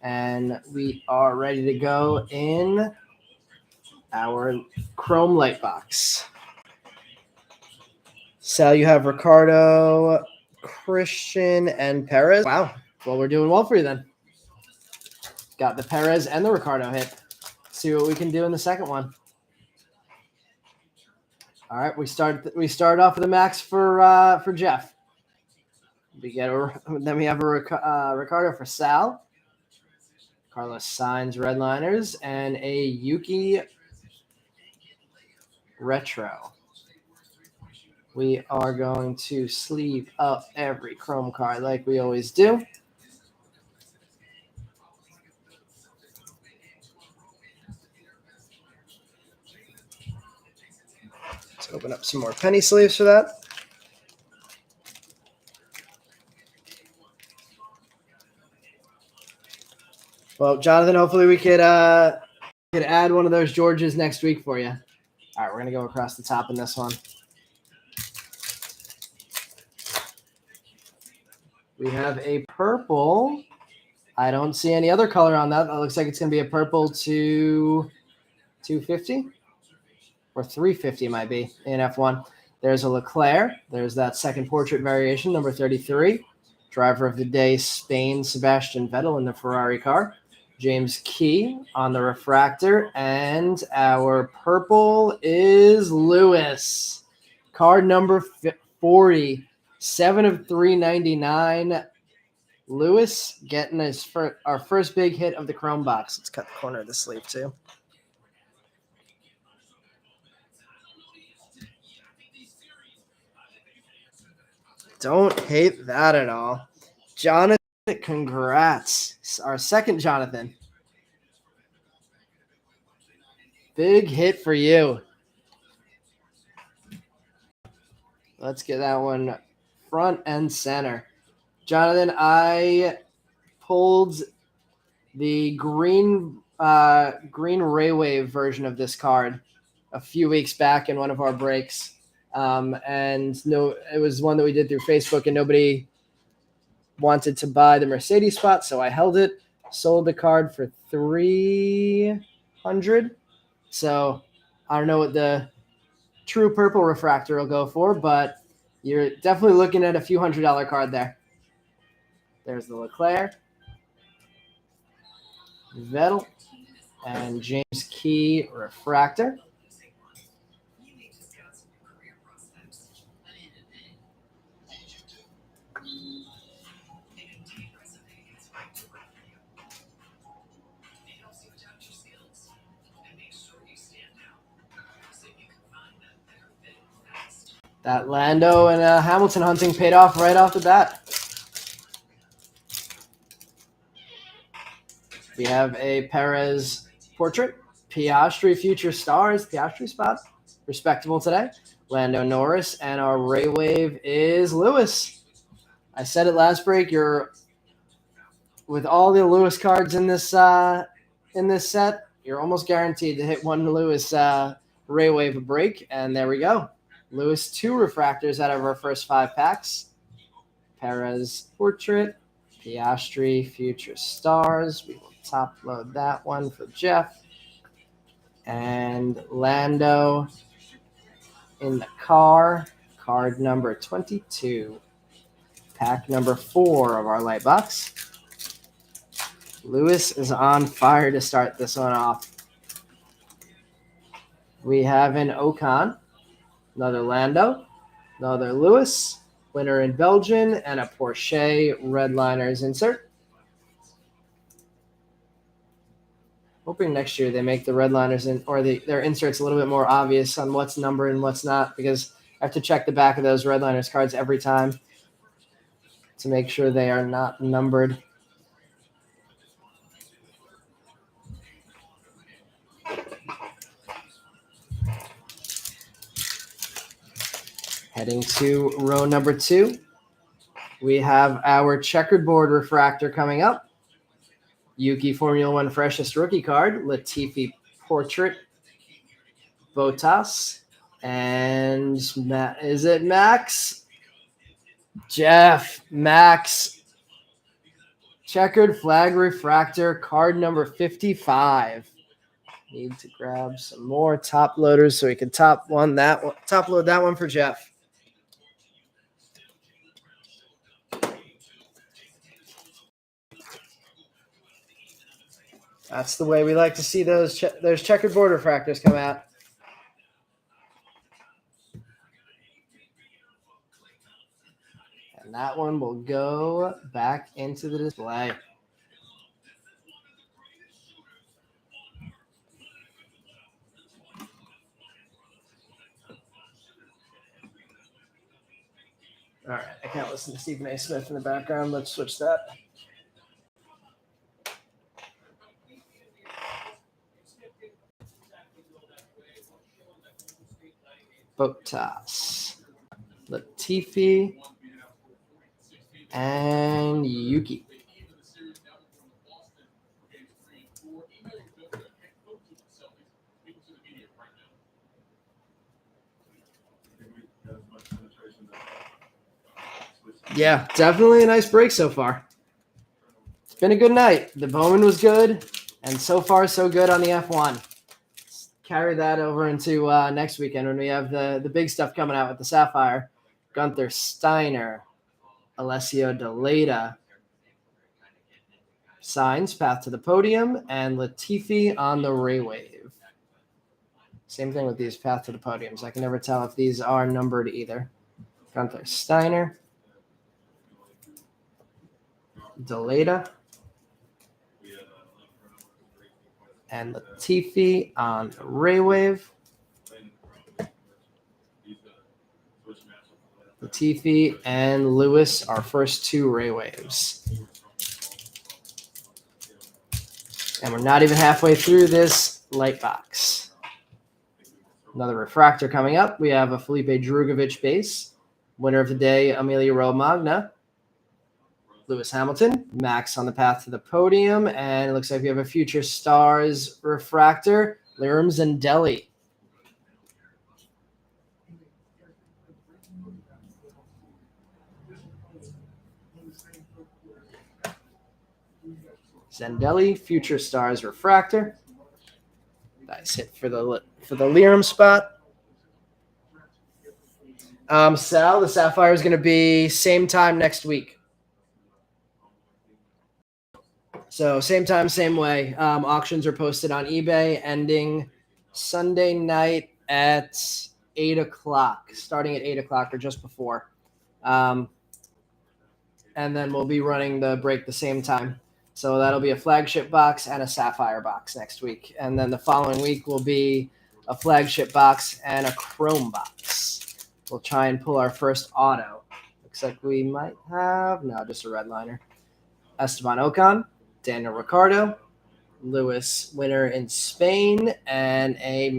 And we are ready to go in our Chrome Lite box. Sal, you have Ricardo, Christian, and Perez. Wow. Well, we're doing well for you then. Got the Perez and the Ricardo hit. See what we can do in the second one. All right, we start off with a max for Jeff. Then we have a Ricardo for Sal. Carlos Sainz Redliners and a Yuki Retro. We are going to sleeve up every Chrome card like we always do. Let's open up some more penny sleeves for that. Well, Jonathan, hopefully we could add one of those Georges next week for you. All right, we're going to go across the top in this one. We have a purple. I don't see any other color on that. That looks like it's going to be a purple to 250 or 350 might be in F1. There's a Leclerc. There's that second portrait variation, number 33. Driver of the day, Spain, Sebastian Vettel in the Ferrari car. James Key on the refractor. And our purple is Lewis. Card number 40. 7 of 399. Lewis getting our first big hit of the Chrome box. Let's cut the corner of the sleeve too. Don't hate that at all. Jonathan, congrats. Our second Jonathan. Big hit for you. Let's get that one front and center. Jonathan, I pulled the green Raywave version of this card a few weeks back in one of our breaks. And no, it was one that we did through Facebook, and nobody wanted to buy the Mercedes spot, so I held it, sold the card for $300. So I don't know what the true purple refractor will go for, but you're definitely looking at a few $100 card there. There's the Leclerc, Vettel, and James Key refractor. That Lando and Hamilton hunting paid off right off the bat. We have a Perez portrait, Piastri Future Stars, Piastri spot, respectable today. Lando Norris, and our Ray Wave is Lewis. I said it last break. With all the Lewis cards in this set, you're almost guaranteed to hit one Lewis Ray Wave break, and there we go. Lewis 2 refractors out of our first 5 packs. Perez portrait, Piastri Future Stars. We will top load that one for Jeff. And Lando in the car, card number 22. Pack number 4 of our light box. Lewis is on fire to start this one off. We have an Ocon, another Lando, another Lewis, winner in Belgian, and a Porsche Redliners insert. Hoping next year they make the Redliners their inserts a little bit more obvious on what's numbered and what's not, because I have to check the back of those Redliners cards every time to make sure they are not numbered. Heading to row number 2. We have our checkered board refractor coming up. Yuki Formula One freshest rookie card, Latifi portrait, Bottas, and is it Max? Jeff, Max. Checkered flag refractor, card number 55. Need to grab some more top loaders so we can top load that one for Jeff. That's the way we like to see those checkered board refractors come out. And that one will go back into the display. All right, I can't listen to Stephen A. Smith in the background. Let's switch that. Bottas, Latifi, and Yuki. Yeah, definitely a nice break so far. It's been a good night. The Bowman was good, and so far so good on the F1. Let's carry that over into next weekend when we have the big stuff coming out with the Sapphire. Gunther Steiner, Alessio Deleta, Sainz, path to the podium, and Latifi on the Ray Wave. Same thing with these path to the podiums. I can never tell if these are numbered either. Gunther Steiner, Deleta, and Latifi on the Ray Wave. Latifi and Lewis, our first 2 Ray Waves. And we're not even halfway through this light box. Another refractor coming up. We have a Felipe Drugovich base. Winner of the day, Emilia Romagna. Lewis Hamilton, Max on the path to the podium. And it looks like we have a Future Stars refractor, Liram Zendelli. Zendelli, Future Stars refractor. Nice hit for the Liram spot. Sal, the Sapphire is going to be same time next week. So same time, same way. Auctions are posted on eBay, ending Sunday night at 8 o'clock, starting at 8 o'clock or just before. And then we'll be running the break the same time. So that'll be a Flagship box and a Sapphire box next week. And then the following week will be a Flagship box and a Chrome box. We'll try and pull our first auto. Looks like we might have, no, just a red liner. Esteban Ocon, Daniel Ricciardo, Lewis winner in Spain, and a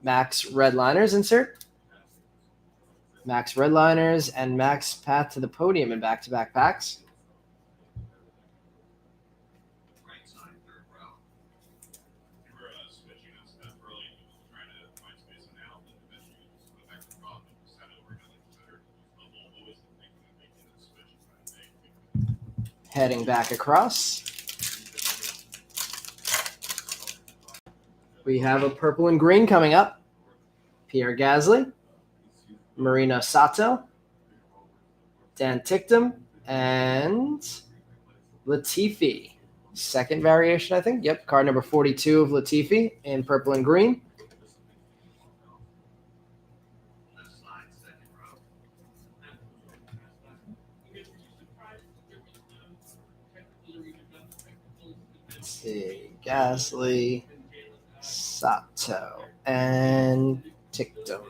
Max red liners insert. Max red liners and Max path to the podium in back-to-back packs. Heading back across, we have a purple and green coming up. Pierre Gasly, Marino Sato, Dan Ticktum, and Latifi. Second variation, I think. Yep, card number 42 of Latifi in purple and green. Let's see, Gasly, Sato, and Ticktum.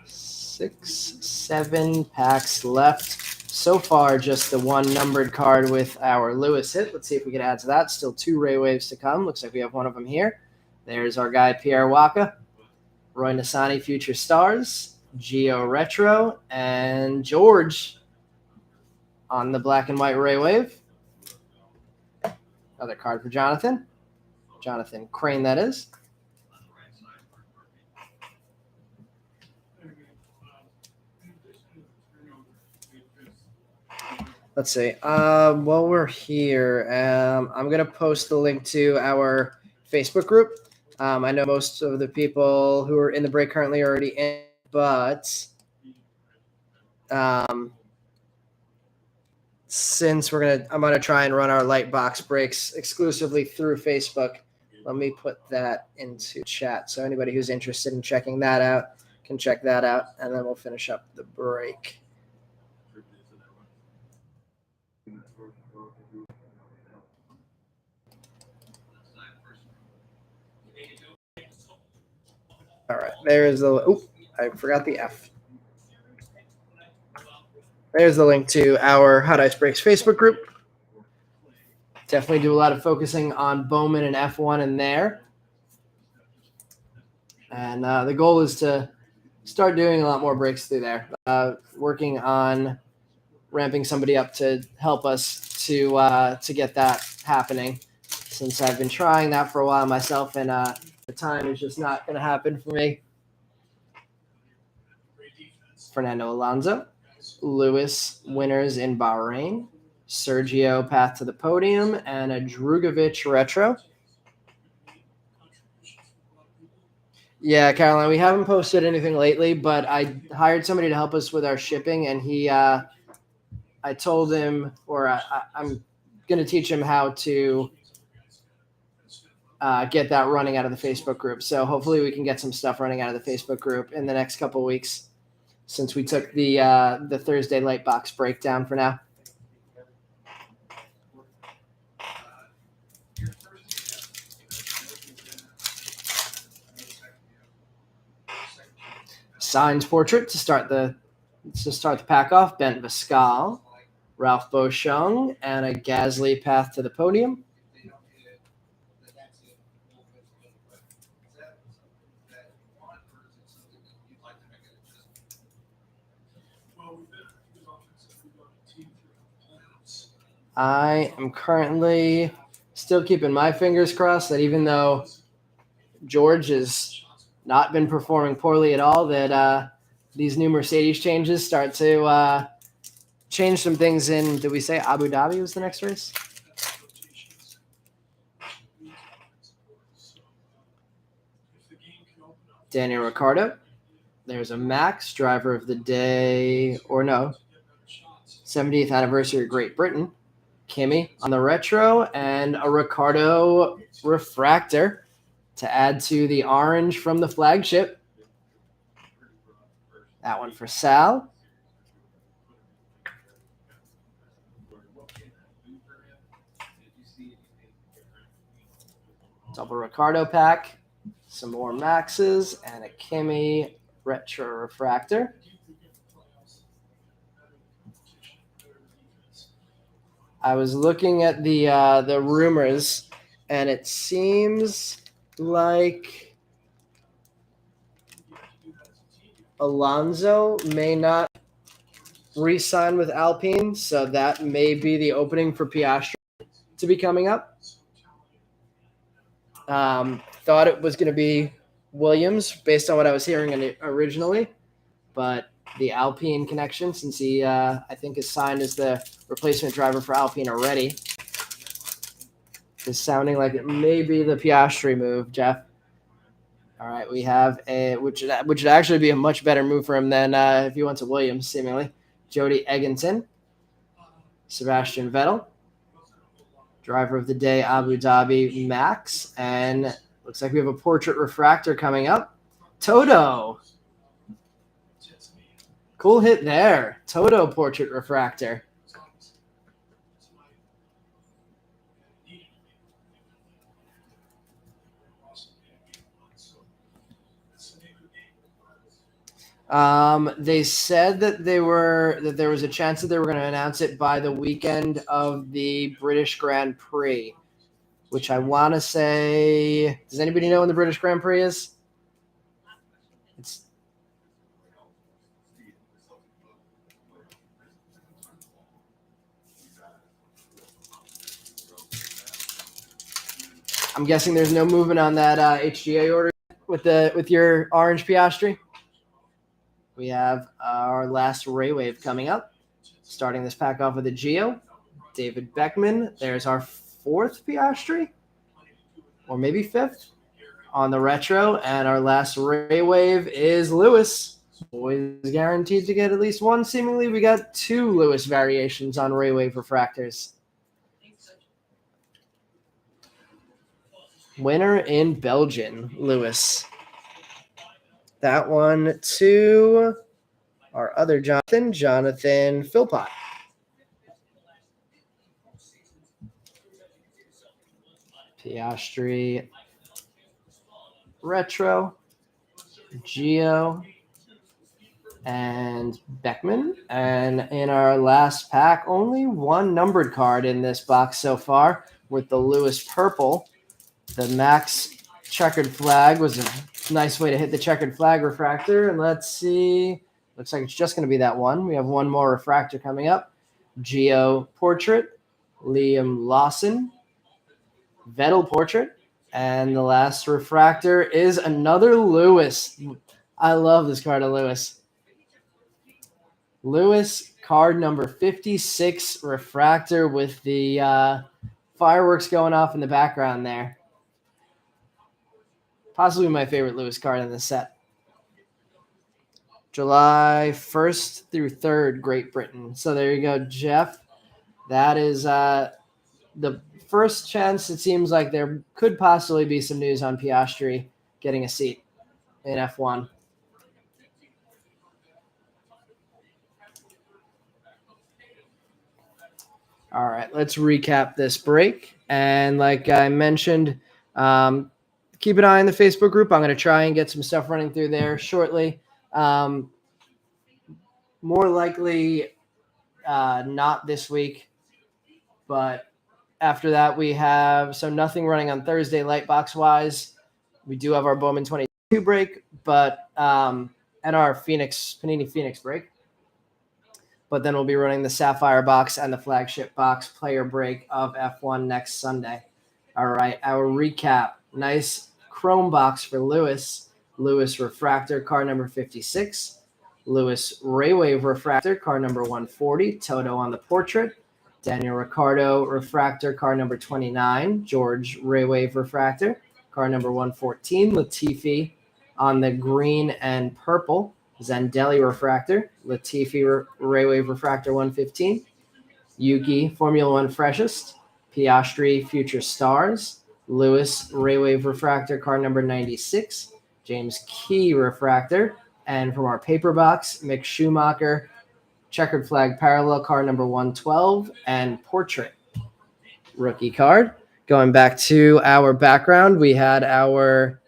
6, 7 packs left. So far, just the one numbered card with our Lewis hit. Let's see if we can add to that. Still 2 Ray Waves to come. Looks like we have one of them here. There's our guy Pierre Waka, Roy Nasani, Future Stars, Geo Retro, and George on the black and white Ray Wave. Another card for Jonathan. Jonathan Crane, that is. Let's see. While we're here, I'm going to post the link to our Facebook group. I know most of the people who are in the break currently are already in, but since I'm gonna try and run our light box breaks exclusively through Facebook. Let me put that into chat so anybody who's interested in checking that out can check that out, and then we'll finish up the break. All right, there's the. I forgot the F. There's the link to our Hot Ice Breaks Facebook group. Definitely do a lot of focusing on Bowman and F1 in there. And the goal is to start doing a lot more breaks through there. Working on ramping somebody up to help us to get that happening, since I've been trying that for a while myself, and the time is just not going to happen for me. Fernando Alonso, Lewis winners in Bahrain, Sergio path to the podium, and a Drugovich retro. Yeah, Caroline, we haven't posted anything lately, but I hired somebody to help us with our shipping, and I told him, or I'm going to teach him how to get that running out of the Facebook group. So hopefully we can get some stuff running out of the Facebook group in the next couple of weeks, since we took the Thursday light box breakdown for now. Signs portrait to start the pack off. Ben Pascal, Ralph Beauchamp, and a Gasly path to the podium. I am currently still keeping my fingers crossed that even though George has not been performing poorly at all, that these new Mercedes changes start to change some things in, did we say Abu Dhabi was the next race? Daniel Ricciardo. There's a Max, driver of the day, or no, 70th anniversary of Great Britain. Kimi on the retro, and a Ricciardo refractor to add to the orange from the flagship. That one for Sal. Double Ricciardo pack. Some more Maxes and a Kimi retro refractor. I was looking at the rumors, and it seems like Alonso may not re-sign with Alpine, so that may be the opening for Piastri to be coming up. Thought it was going to be Williams based on what I was hearing originally, but the Alpine connection, since he I think is signed as the replacement driver for Alpine already, is sounding like it may be the Piastri move, Jeff. All right, we have which would actually be a much better move for him than if he went to Williams, seemingly. Jody Egginton, Sebastian Vettel, driver of the day, Abu Dhabi, Max, and looks like we have a portrait refractor coming up. Toto. Cool hit there. Toto portrait refractor. They said that there was a chance that they were going to announce it by the weekend of the British Grand Prix. which I want to say, does anybody know when the British Grand Prix is? I'm guessing there's no movement on that HGA order with your orange Piastri. We have our last Ray Wave coming up. Starting this pack off with a Geo, David Beckman. There's our fourth Piastri, or maybe fifth, on the retro. And our last Ray Wave is Lewis. Always guaranteed to get at least one. Seemingly, we got two Lewis variations on Ray Wave refractors. Winner in Belgian, Lewis. That one to our other Jonathan Philpott. Piastri Retro, Geo, and Beckman. And in our last pack, only one numbered card in this box so far with the Lewis Purple. The Max checkered flag was a nice way to hit the checkered flag refractor. And let's see. Looks like it's just going to be that one. We have one more refractor coming up. Geo Portrait, Liam Lawson, Vettel Portrait, and the last refractor is another Lewis. I love this card of Lewis. Lewis, card number 56, refractor with the fireworks going off in the background there. Possibly my favorite Lewis card in this set. July 1st through 3rd, Great Britain. So there you go, Jeff. That is the first chance it seems like there could possibly be some news on Piastri getting a seat in F1. All right, let's recap this break. And like I mentioned, keep an eye on the Facebook group. I'm going to try and get some stuff running through there shortly. More likely not this week, but after that we have nothing running on Thursday light box wise. We do have our Bowman 22 break, but and our Panini Phoenix break. But then we'll be running the Sapphire box and the Flagship box player break of F1 next Sunday. All right, our recap. Nice chrome box for Lewis. Lewis refractor, card number 56. Lewis Ray Wave refractor, card number 140. Toto on the portrait. Daniel Ricciardo refractor, card number 29. George Ray Wave refractor, card number 114. Latifi on the green and purple. Zandelli refractor. Latifi Ray Wave refractor 115. Yuki Formula One freshest. Piastri Future Stars. Lewis Ray Wave refractor, card number 96. James Key refractor. And from our paper box, Mick Schumacher checkered flag parallel, card number 112, and portrait rookie card. Going back to our background, we had our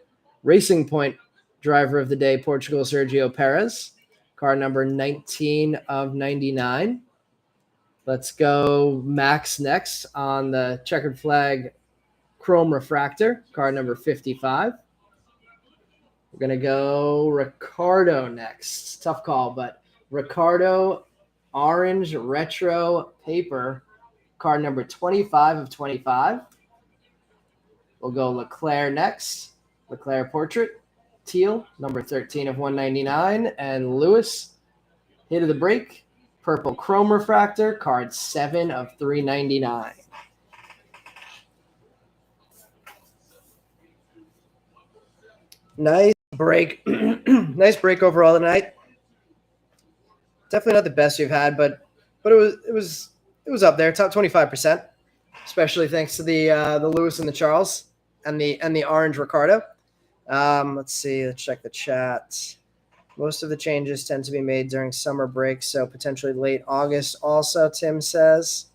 Racing Point driver of the day, Portugal Sergio Perez, card number 19 of 99. Let's go Max next on the checkered flag chrome refractor, card number 55. We're going to go Ricciardo next. Tough call, but Ricciardo orange retro paper, card number 25 of 25. We'll go Leclerc next. Leclerc portrait, teal, number 13 of 199. And Lewis, hit of the break, purple chrome refractor, card 7 of 399. Nice break. Nice break overall tonight. Definitely not the best you've had, but it was up there, top 25%, especially thanks to the Lewis and the Charles and the orange Ricciardo. Let's see. Let's check the chat. Most of the changes tend to be made during summer break, so potentially late August. Also, Tim says,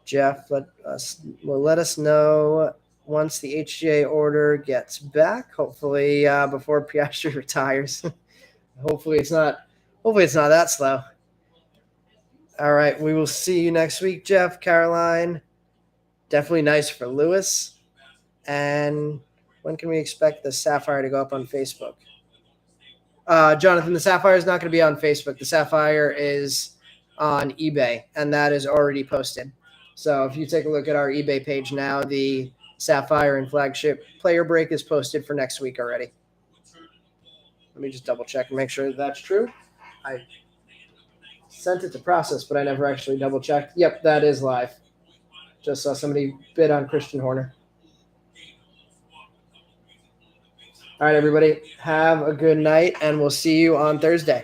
Jeff, let us know once the HGA order gets back. Hopefully, before Piastri retires. Hopefully it's not that slow. All right, we will see you next week, Jeff, Caroline, Definitely nice for Lewis. And when can we expect the Sapphire to go up on Facebook? Jonathan, the Sapphire is not going to be on Facebook. The Sapphire is on eBay, and that is already posted. So if you take a look at our eBay page now, the Sapphire and Flagship player break is posted for next week already. Let me just double check and make sure that's true. I sent it to process, but I never actually double checked. Yep, that is live. Just saw somebody bid on Christian Horner. All right, everybody, have a good night, and we'll see you on Thursday.